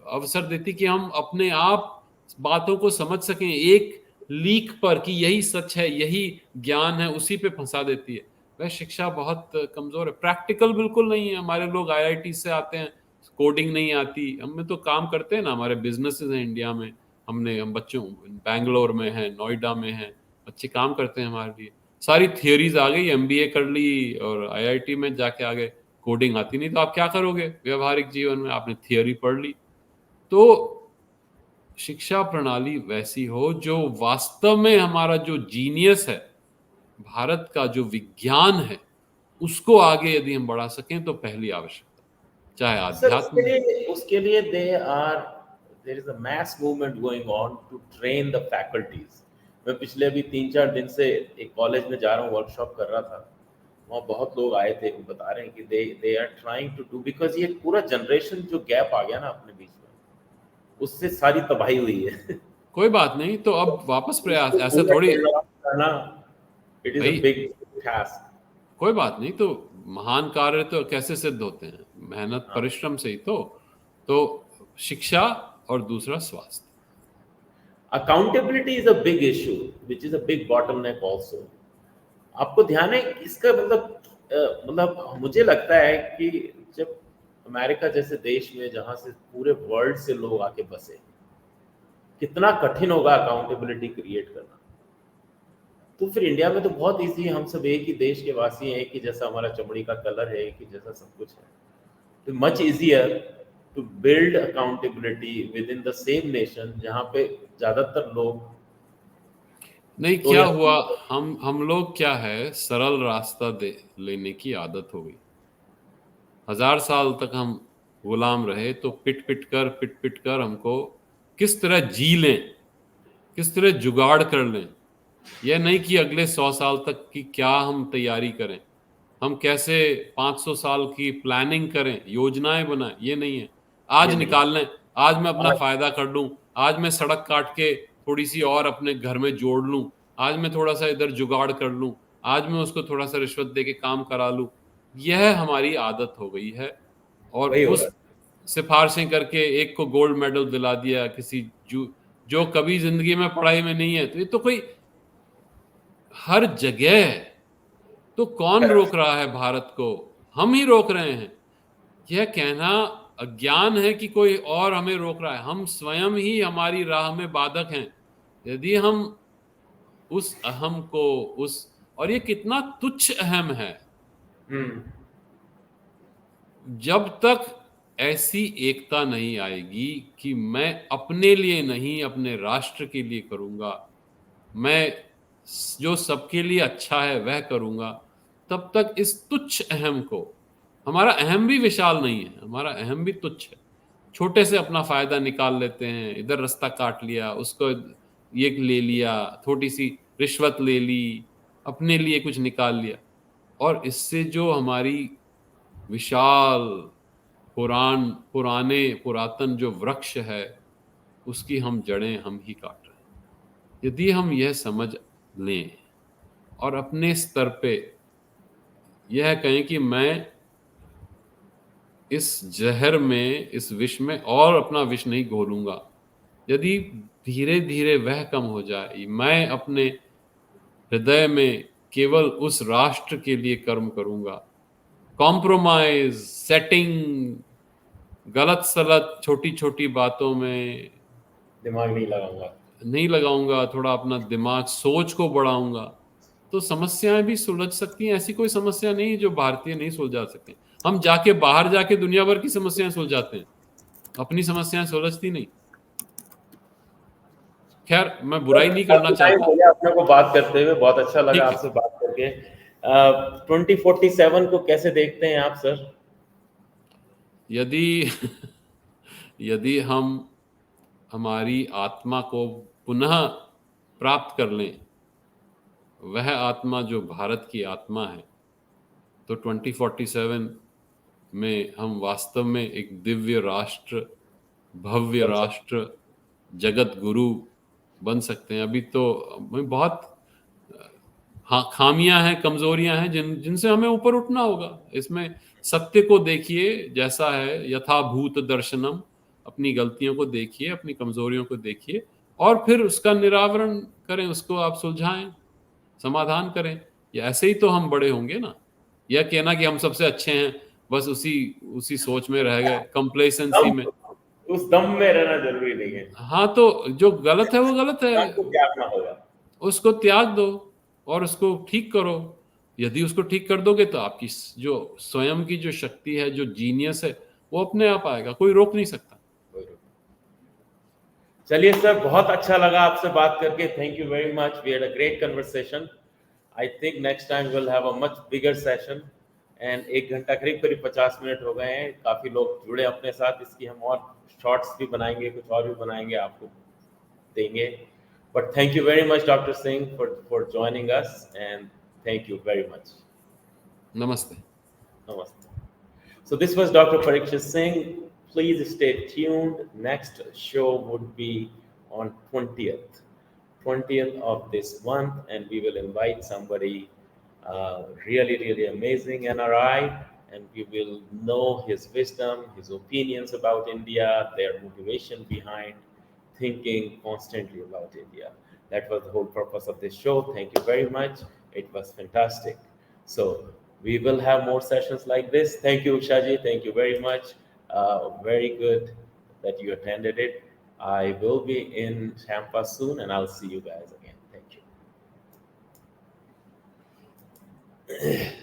अवसर देती कि हम अपने आप बातों को समझ सकें। एक लीक पर कि यही सच है, यही ज्ञान है, उसी पे फंसा देती है। वह शिक्षा बहुत कमजोर है, प्रैक्टिकल बिल्कुल नहीं है। हमारे लोग आईआईटी से आते हैं, कोडिंग नहीं आती, हमें तो काम करते हैं ना, हमारे बिजनेसेस हैं इंडिया में, हम बच्चों, बैंगलोर में है, नोएडा में है, बच्चे काम करते हैं हमारे लिए। सारी थियोरीज आ गई, एमबीए कर ली और आईआईटी में जाके आ गए, कोडिंग आती नहीं तो आप क्या करोगे व्यवहारिक जीवन में, आपने थियोरी पढ़ ली। तो शिक्षा प्रणाली वैसी हो जो वास्तव में हमारा जो जीनियस है, भारत का जो विज्ञान है, उसको आगे यदि हम बढ़ा सकें तो पहली आवश्यकता, चाहे सर आध्यात्म हो। उसके लिए there is a mass movement going on to train the faculties. मैं पिछले अभी 3-4 दिन से एक कॉलेज में जा रहा हूँ, वर्कशॉप कर रहा था, वहाँ बहुत लोग आए थे, वो बता रहे हैं कि they are trying to do, because ये पूरा जनरेशन जो गैप आ गया ना अपने बीच में, उससे सारी तबाही हुई है। कोई बात नहीं, तो अब वापस प्रयास, उसको ऐसे पूरा थोड़ी turn around करना, इट इज अ भाई, बिग टास्क। कोई बात नहीं, तो महान कार्य तो कैसे सिद्ध होते हैं, मेहनत हाँ, परिश्रम से ही तो शिक्षा और दूसरा स्वास्थ्य। Accountability is a big issue which is a big bottleneck also. आपको ध्यान है इसका मतलब मुझे लगता है कि जब अमेरिका जैसे देश में जहां से पूरे वर्ल्ड से लोग आके बसे, कितना कठिन होगा अकाउंटेबिलिटी क्रिएट करना। तो फिर इंडिया में तो बहुत इजी है, हम सब एक ही देश के वासी हैं, एक ही जैसा हमारा चमड़ी का कलर है, एक ही जैसा सब कुछ है। तो much easier to build accountability within the same nation जहाँ पे ज्यादातर लोग नहीं, तो क्या या हुआ, हम लोग क्या है, सरल रास्ता दे लेने की आदत हो गई। 1000 साल तक हम गुलाम रहे, तो पिट पिट कर हमको किस तरह जी लें, किस तरह जुगाड़ कर लें, यह नहीं कि अगले 100 साल तक की क्या हम तैयारी करें, हम कैसे 500 साल की प्लानिंग करें, योजनाएं बनाएं, ये नहीं है। आज ये नहीं। निकाल लें, आज मैं अपना आज फायदा कर लूं, आज मैं सड़क काट के थोड़ी सी और अपने घर में जोड़ लूं, आज मैं थोड़ा सा इधर जुगाड़ कर लूं, आज मैं उसको थोड़ा सा रिश्वत दे के काम करा लूं, यह हमारी आदत हो गई है। और वही हो रहा उस सिफारिशें करके एक को गोल्ड मेडल दिला दिया किसी जो कभी जिंदगी में पढ़ाई में नहीं है, तो ये तो कोई हर जगह है। तो कौन है। रोक रहा है भारत को? हम ही रोक रहे हैं। यह कहना अज्ञान है कि कोई और हमें रोक रहा है, हम स्वयं ही हमारी राह में बाधक हैं। यदि हम उस अहम को उस और ये कितना तुच्छ अहम है, हम्म। जब तक ऐसी एकता नहीं आएगी कि मैं अपने लिए नहीं अपने राष्ट्र के लिए करूंगा, मैं जो सबके लिए अच्छा है वह करूंगा, तब तक इस तुच्छ अहम को, हमारा अहम भी विशाल नहीं है, हमारा अहम भी तुच्छ है, छोटे से अपना फायदा निकाल लेते हैं, इधर रास्ता काट लिया, उसको ये ले लिया, थोड़ी सी रिश्वत ले ली, अपने लिए कुछ निकाल लिया, और इससे जो हमारी विशाल पुरातन जो वृक्ष है, उसकी हम जड़ें हम ही काट रहे हैं। यदि हम यह समझ लें और अपने स्तर पे यह कहें कि मैं इस जहर में, इस विष में और अपना विष नहीं घोलूंगा, यदि धीरे धीरे वह कम हो जाए, मैं अपने हृदय में केवल उस राष्ट्र के लिए कर्म करूंगा, कॉम्प्रोमाइज, सेटिंग, गलत सलत छोटी छोटी बातों में दिमाग नहीं लगाऊंगा। नहीं लगाऊंगा, थोड़ा अपना दिमाग सोच को बढ़ाऊंगा, तो समस्याएं भी सुलझ सकती हैं। ऐसी कोई समस्या नहीं जो भारतीय नहीं सुलझा सकते। हम जाके बाहर जाके दुनिया भर की समस्याएं सुलझाते हैं, अपनी समस्याएं सुलझती नहीं। खैर, मैं बुराई नहीं करना काफी टाइम चाहता। हो गया अपने को बात करते हुए, बहुत अच्छा लगा ठीक है। आपसे बात करके। 2047 को कैसे देखते हैं आप सर? यदि यदि हम हमारी आत्मा को पुनः प्राप्त कर लें, वह आत्मा जो भारत की आत्मा है, तो 2047 में हम वास्तव में एक दिव्य राष्ट्र, भव्य बन सकते राष्ट्र, जगत गुरु बन सकते हैं। अभी तो बहुत हाँ खामियां हैं, कमजोरियां हैं, जिनसे हमें ऊपर उठना होगा। इसमें सत्य को देखिए जैसा है, यथाभूत दर्शनम, अपनी गलतियों को देखिए, अपनी कमजोरियों को देखिए, और फिर उसका निरावरण करें, उसको आप सुलझाएं, समाधान करें। ये ऐसे ही तो हम बड़े होंगे ना। यह कहना कि हम सबसे अच्छे हैं, बस उसी उसी सोच में रह गए, कंप्लेसेंसी में। उस दम में रहना जरूरी नहीं है, हाँ, तो जो गलत है वो गलत है, आपको त्यागना होगा। उसको त्याग दो। और उसको ठीक करो। यदि उसको ठीक कर दोगे तो आपकी जो स्वयं की जो शक्ति है, जो जीनियस है, वो अपने आप आएगा, कोई रोक नहीं सकता। चलिए सर, बहुत अच्छा लगा आपसे बात करके। Thank you very much, we had a great conversation. I think next time will have a much bigger session. And 1 घंटा करीब करीब 50 मिनट हो गए हैं, काफ़ी लोग जुड़े अपने साथ। इसकी हम और शॉर्ट्स भी बनाएंगे, कुछ और भी बनाएंगे, आपको देंगे। But thank you very much doctor Singh for joining us, and thank you very much. नमस्ते। Namaste. So this was Dr. Parikshit Singh. Please stay tuned. Next show would be on 20th of this month, and we will invite somebody really, really amazing NRI, and we will know his wisdom, his opinions about India, their motivation behind thinking constantly about India. That was the whole purpose of this show. Thank you very much. It was fantastic. So we will have more sessions like this. Thank you, Shaji. Thank you very much. Very good that you attended it. I will be in Champa soon, and I'll see you guys again. Thank you.